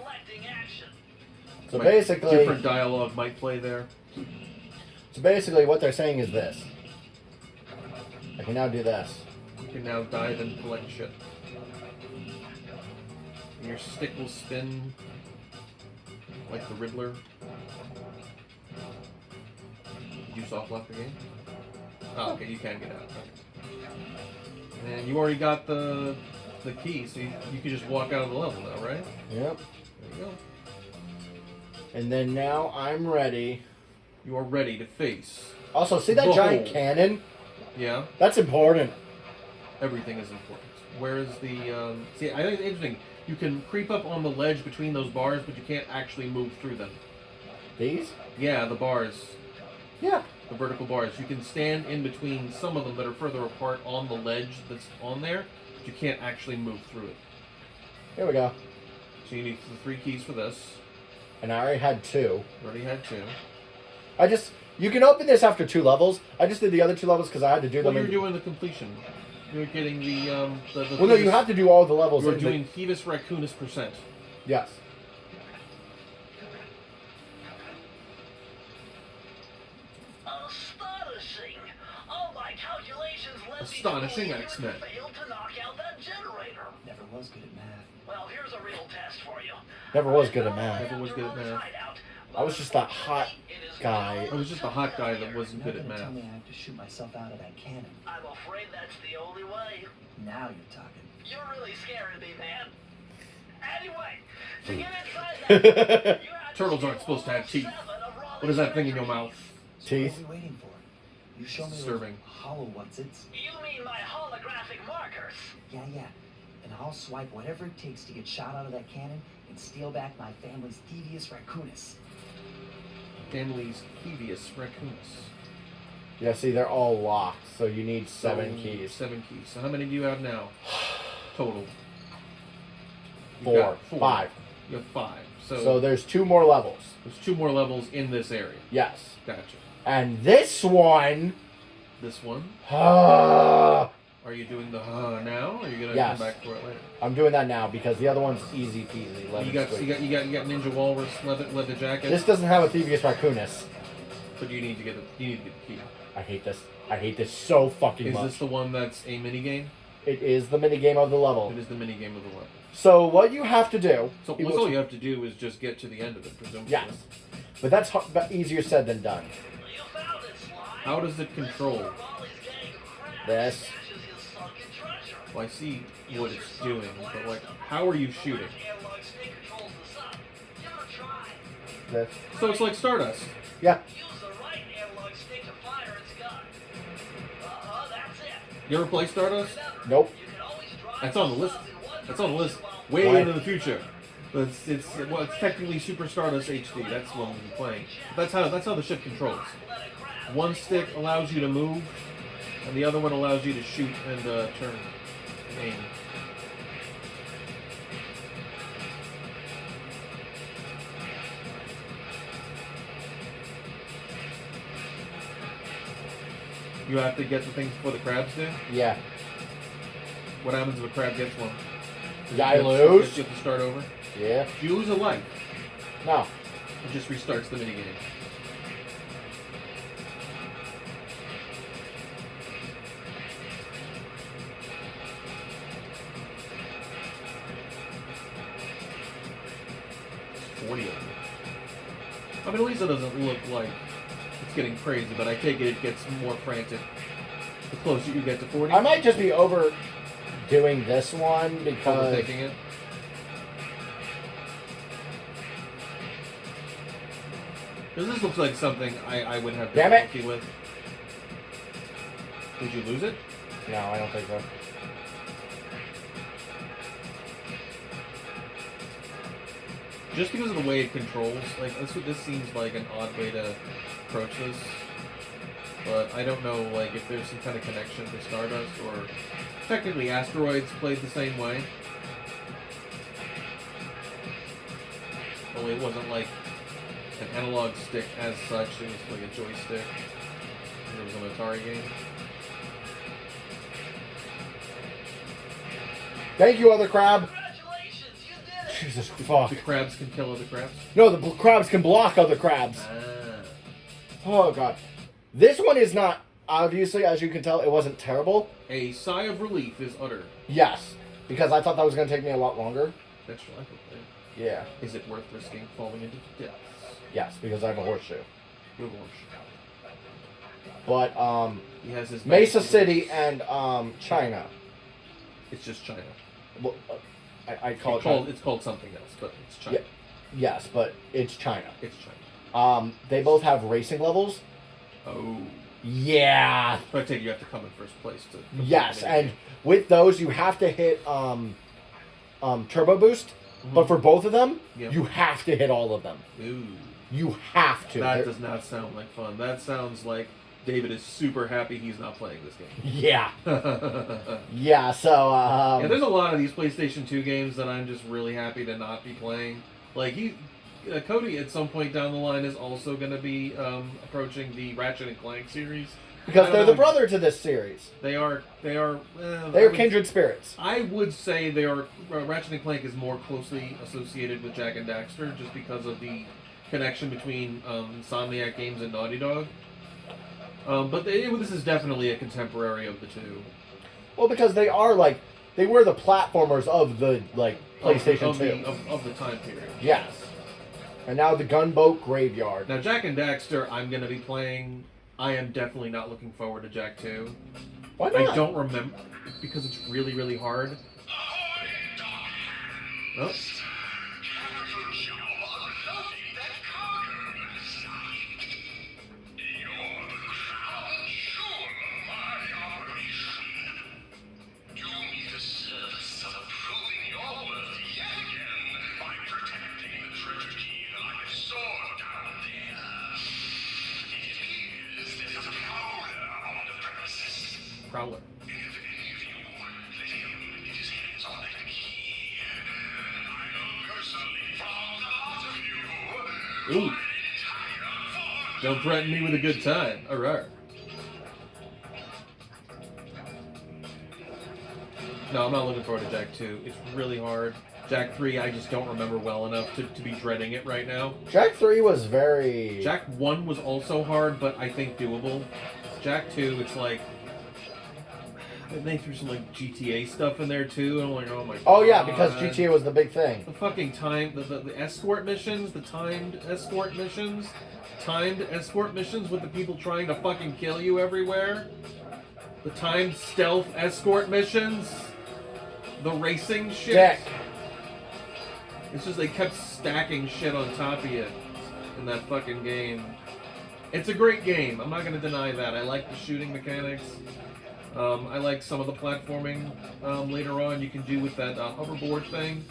So Might- basically, different dialogue might play there. what they're saying is this. I can now do this. You can now dive and collect shit. And your stick will spin like the Riddler. Did you soft lock the game? Oh, okay, you can get out. Okay. And you already got the key, so you can just walk out of the level now, right? Yep. There you go. And then now I'm ready. You are ready to face. Also, see that The giant hole. cannon? Yeah, That's important. everything is important. Where's the see? I think it's interesting. You can creep up on the ledge between those bars, but you can't actually move through them. These? Yeah, the bars, Yeah. the vertical bars. You can stand in between some of them that are further apart on the ledge that's on there, but you can't actually move through it. Here we go. So you need the 3 keys for this. And I already had 2. You already had 2. You can open this after 2 levels. I just did the other 2 levels because I had to do Well, them. you were doing the completion. You were getting the Well, no, you have to do all the levels. You were in the- doing Theivius Raccoonus %. Yes. Astonishing! All my calculations led Astonishing me to believe X-Men. you failed to knock out that generator. Never was good at math. Well, here's a real test for you. Never was good at math. Never was good at math. I was just that hot guy. I was just a hot guy that wasn't good You're at not math. gonna tell me I have to shoot myself out of that cannon. I'm afraid that's the only way. Now you're talking. You're really scaring me, man. Anyway, to get inside that, you have Turtles to aren't supposed to have teeth. 7 of raw What is that thing in your treasure. mouth? So Teeth. What are we waiting for? You show me Disturbing. those hollow what's-its. You mean my holographic markers? Yeah. And I'll swipe whatever it takes to get shot out of that cannon and steal back my family's Theivius Raccoonus. Family's Theivius Raccoonus. Yeah, see, they're all locked, so you need 7 So, keys. 7 keys. So how many do you have now? Total. You've 4. got 5. You have 5. So there's 2 more levels. There's 2 more levels in this area. Yes. Gotcha. And this one... This one. I'm Are you doing the now? Or are you gonna Yes. come back for it later? doing that now because the other one's easy peasy. You lemon got squeezy. you got Ninja Walrus leather jacket. This doesn't have a Theivius Raccoonus. But you need to get the key. I hate this. I hate this so fucking Is much. this the one that's a mini game? It is the minigame of the level. It is the mini game of the level. So what you have to do... So it what's was- all you have to do is just get to the end of it, presumably. Yes. But that's easier said than done. You found it, Sly. How does it control? This. Well, I see what it's doing, but like, how are you shooting? This. So it's like Stardust. Yeah. You ever play Stardust? Nope. That's on the list. That's on the list. Way Why? into the future. But it's technically Super Stardust HD. That's what we're playing. That's how the ship controls. One stick allows you to move, and the other one allows you to shoot and turn and aim. You have to get the things before the crabs do. Yeah. What happens if a crab gets one? Yeah, I You lose. have to start over. Yeah. You lose a life. No. It just restarts the minigame. It's 40 of them. I mean, at least it doesn't look like it's getting crazy, but I take it gets more frantic the closer you get to 40. I might just be overdoing this one because Overthinking it. Because this looks like something I would have Damn it. difficulty with. Did you lose it? No, I don't think so. Just because of the way it controls, like this seems like an odd way to approach this. But I don't know, like, if there's some kind of connection to Stardust, or technically Asteroids played the same way. Only it wasn't like an analog stick as such, it was like a joystick. It was an Atari game. Thank you, other crab. Congratulations, you did it! Jesus fuck. The crabs can kill other crabs? No, the crabs can block other crabs. Ah. Oh god. This one is not, obviously, as you can tell, it wasn't terrible. A sigh of relief is uttered. Yes, because I thought that was going to take me a lot longer. That's right. Okay. Yeah. Is it worth risking falling into the depths? Yes, because I have a horseshoe. Good horse. But, He has his Mesa back- City and, China. It's just China. Well, I call it China. It's called something else, but it's China. Yeah. Yes, but it's China. It's China. They both have racing levels. Oh. Yeah. But I take it you have to come in first place to. Yes, and with those you have to hit turbo boost, but for both of them, Yeah. you have to hit all of them. Ooh. You have to. That does not sound like fun. That sounds like David is super happy he's not playing this game. Yeah. Yeah, Yeah, so there's a lot of these PlayStation 2 games that I'm just really happy to not be playing. Like Cody at some point down the line is also going to be approaching the Ratchet and Clank series. because I they're don't the know. brother to this series. They are. They are I would- kindred spirits. I would say they are. Ratchet and Clank is more closely associated with Jack and Daxter just because of the connection between Insomniac Games and Naughty Dog. But this is definitely a contemporary of the two. Well, because they are they were the platformers of the PlayStation of 2. of the time period. Yes. And now the Gunboat Graveyard. Now, Jack and Daxter, I'm going to be playing. I am definitely not looking forward to Jack 2. Why not? I don't remember because it's really, really hard. Oh. Prowler. Ooh. Don't threaten me with a good time. Alright. No, I'm not looking forward to Jack 2. It's really hard. Jack 3, I just don't remember well enough to be dreading it right now. Jack 3 was very... Jack 1 was also hard, but I think doable. Jack 2, it's like... And they threw some like GTA stuff in there too, and I'm like, oh my god. Oh yeah, because GTA was the big thing. The fucking the escort missions, the timed escort missions with the people trying to fucking kill you everywhere. The timed stealth escort missions. The racing shit. Dick. It's just they kept stacking shit on top of you in that fucking game. It's a great game. I'm not going to deny that. I like the shooting mechanics. I like some of the platforming later on you can do with that hoverboard thing.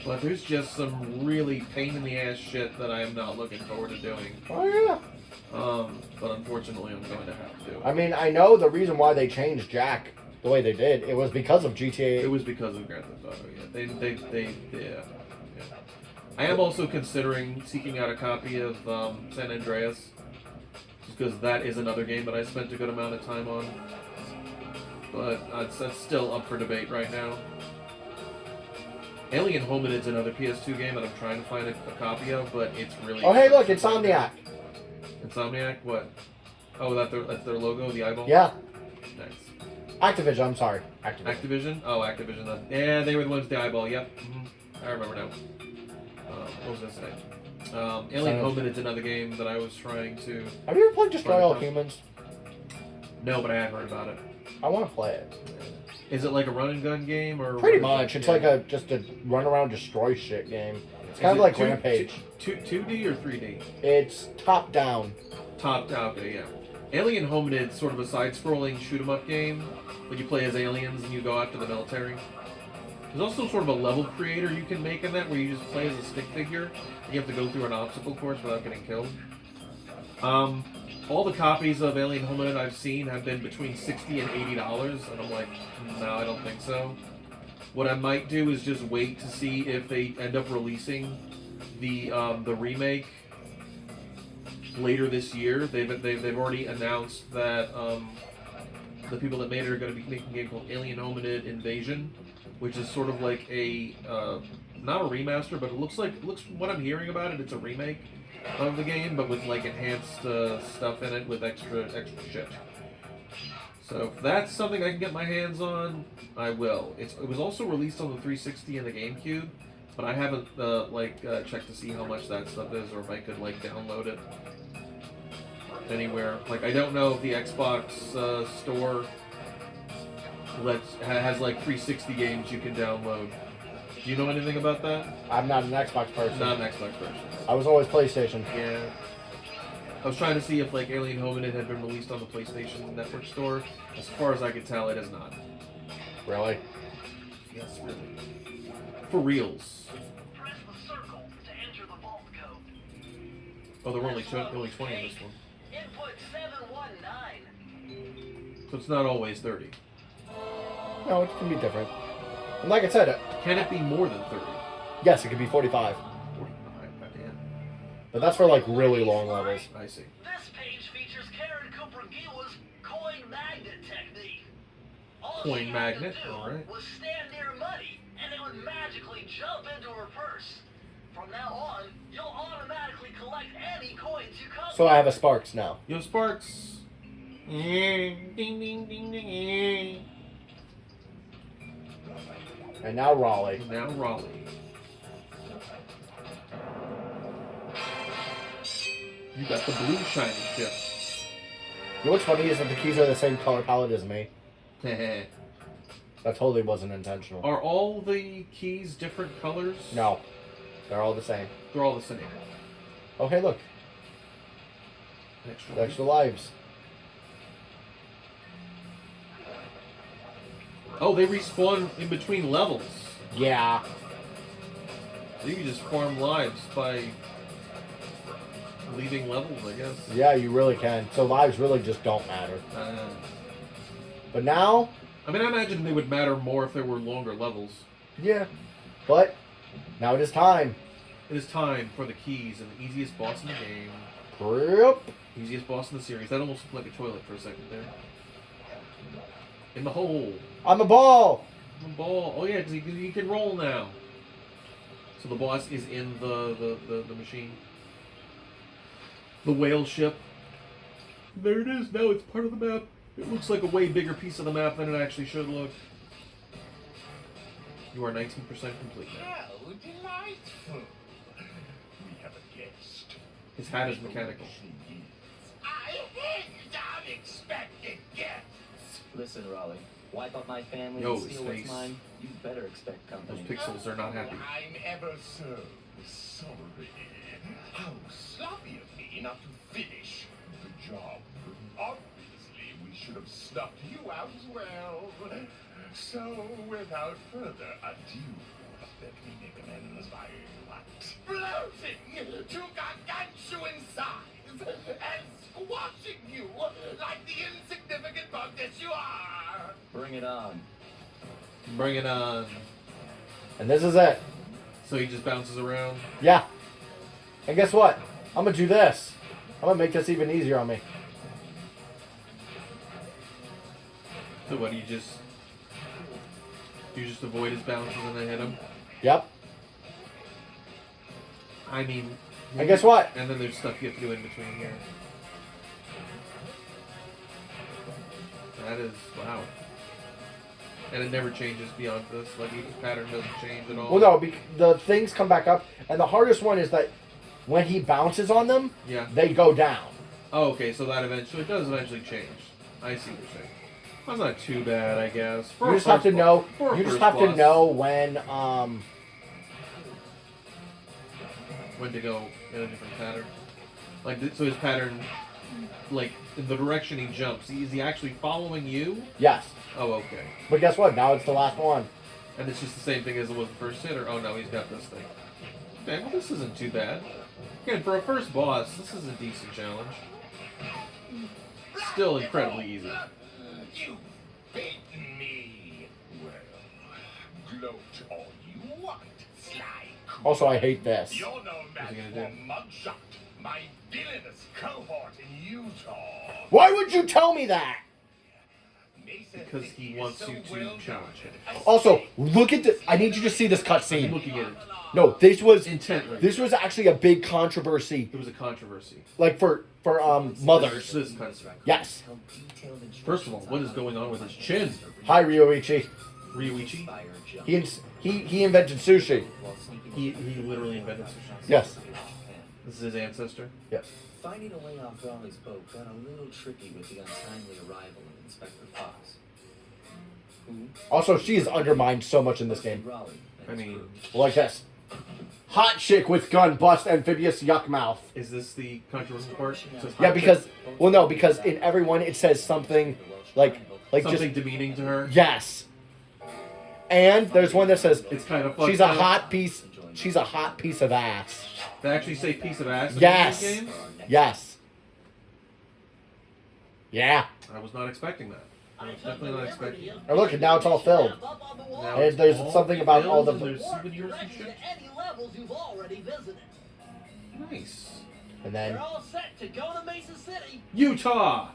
But there's just some really pain in the ass shit that I am not looking forward to doing. Oh yeah. But unfortunately, I'm going to have to. I mean, I know the reason why they changed Jack the way they did. It was because of GTA. It was because of Grand Theft Auto. Yeah, yeah. I am also considering seeking out a copy of San Andreas, because that is another game that I spent a good amount of time on. But that's still up for debate right now. Alien Hominid's another PS2 game that I'm trying to find a copy of, but it's really... Oh, hey, look, Insomniac. Insomniac? What? Oh, that's their logo, the eyeball? Yeah. Nice. Activision, I'm sorry. Activision? Oh, Activision. Yeah, they were the ones with the eyeball, yep. I remember now. What was I saying? Alien Hominid's another game that I was trying to... Have you ever played Destroy All Humans? No, but I had heard about it. I want to play it. Is it like a run and gun game or? Pretty much. It's like just a run around destroy shit game. It's kind of like Rampage. 2D or 3D? It's top down. Top down, okay, yeah. Alien Hominid's sort of a side-scrolling shoot-'em-up game, where you play as aliens and you go after the military. There's also sort of a level creator you can make in that, where you just play as a stick figure. And you have to go through an obstacle course without getting killed. All the copies of Alien Hominid I've seen have been between $60 and $80, and I'm like, no, I don't think so. What I might do is just wait to see if they end up releasing the remake later this year. They've already announced that the people that made it are going to be making a game called Alien Hominid Invasion, which is sort of like a not a remaster, but it looks what I'm hearing about it. It's a remake of the game, but with like enhanced stuff in it with extra shit. So if that's something I can get my hands on, I will. It was also released on the 360 and the GameCube, but I haven't checked to see how much that stuff is, or if I could like download it anywhere. Like I don't know if the Xbox store has like 360 games you can download. Do you know anything about that? I'm not an Xbox person. Not an Xbox person. I was always PlayStation. Yeah. I was trying to see if like Alien Hominid had been released on the PlayStation Network store. As far as I can tell, it has not. Really? Yes, really. For reals. Press the circle to enter the vault code. Oh, there were only 20 in this one. Input 719. So it's not always 30. No, it can be different. And like I said, Can it be more than 30? yes, it could be 45. 45, man. But that's for like really long levels. I see. This page features Karen Kupragila's coin magnet technique. All Coin she had magnet, to do alright. was stand near money, and it would magically jump into her purse. From now on, you'll automatically collect any coins you come. So I have a Sparks now. Yo, Sparks. Ding, ding, ding, ding. And now Raleigh. Now Raleigh. You got the blue shiny ship. You know what's funny is that the keys are the same color palette as me. That totally wasn't intentional. Are all the keys different colors? No. They're all the same. They're all the same. Oh, hey, look. Extra lives. Oh, they respawn in between levels. Yeah. So you can just farm lives by leaving levels, I guess. Yeah, you really can. So lives really just don't matter. But now... I mean, I imagine they would matter more if there were longer levels. Yeah. But now it is time. It is time for the keys and the easiest boss in the game. Yep. Easiest boss in the series. That almost looked like a toilet for a second there. In the hole. On the ball. The ball. Oh yeah, because you can roll now. So the boss is in the machine. The whale ship. There it is. Now it's part of the map. It looks like a way bigger piece of the map than it actually should look. You are 19% complete now. Oh, delightful. We have a guest. His hat is mechanical. I hate unexpected guests. Listen, Raleigh. Wipe out my family Yo, and his steal what's face. mine. You better expect Those company. pixels are not happy. I'm ever so sorry. How sloppy of me not to finish the job. Obviously, we should have snuffed you out as well. So, without further ado, let me make amends by bloating to gargantuan size and squashing you like the insignificant bug that you are. Bring it on. Bring it on. And this is it. So he just bounces around. Yeah. And guess what? I'm gonna do this. I'm gonna make this even easier on me. So what, you just avoid his bounces and then hit him? Yep. I mean... And guess what? And then there's stuff you have to do in between here. That is... wow. And it never changes beyond this. Like, the pattern doesn't change at all. Well, no, the things come back up, and the hardest one is that when he bounces on them, Yeah. they go down. Oh, okay, so that it does eventually change. I see what you're saying. That's not too bad, I guess. For You a just have to first know. for a You just first have to boss, know when. when to go in a different pattern. Like, so his pattern, like, in the direction he jumps, is he actually following you? Yes, Oh, okay. but guess what? Now it's the last one. And it's just the same thing as it was the first hit, or oh no, he's got this thing. Okay, well this isn't too bad. Again, for a first boss, this is a decent challenge. Still incredibly easy. You've beaten me. Well, gloat all you want, Sly. Also, I hate this. You're no match he gonna for do? Mugshot, my villainous cohort in Utah. Why would you tell me that? Mesa Because thinks he you're wants so you to well challenge him. done. Also, look at the. I need you to see this I'm cutscene. looking at it No, this was intently. actually a big controversy, It was a controversy. like for mothers. This country. Yes. First of all, what is going on with his chin? Hi, Ryoichi. Ryuichi? He invented sushi. He literally invented sushi. Yes. This is his ancestor. Yes. Finding a way off Raleigh's boat got a little tricky with the untimely arrival of Inspector Fox. Who? Also, she is undermined so much in this game. Raleigh. I mean, Like this. Hot chick with gun bust amphibious yuck mouth. is this the controversial part? It says Yeah, hot because chick. well, no, because in every one it says something like Something just demeaning to her. yes. And there's one that says It's kind of she's a fucked up. hot piece. She's a hot piece of ass. They actually say piece of ass in Yes. these games? Yes. Yeah. I was not expecting that. I was definitely not expecting it. And look, now it's all filled. Now And it's there's all something about all filled the- and there's souvenirs and shit. any levels you've already visited. Nice. And You're then all set to go to Mesa City. Utah.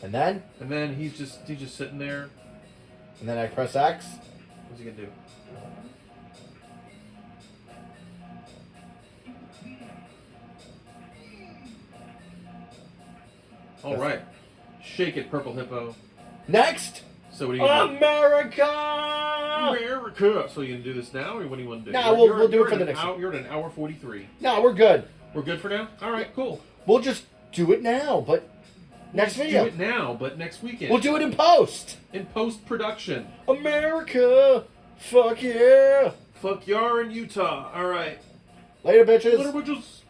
and then And then he's just sitting there. and then I press X. What's he gonna do? All right. Shake it, purple hippo. Next, So what do you do? America. America. So you gonna do this now, or what do you want to do? Nah, we'll do it for the next one. You're at an hour 43. No, we're good. We're good for now. All right, cool. We'll just do it now, but next Do video. it now, but next weekend. We'll do it in post. in post production. America. Fuck yeah. Fuck, you're in Utah. All right. Later, bitches. Later, bitches.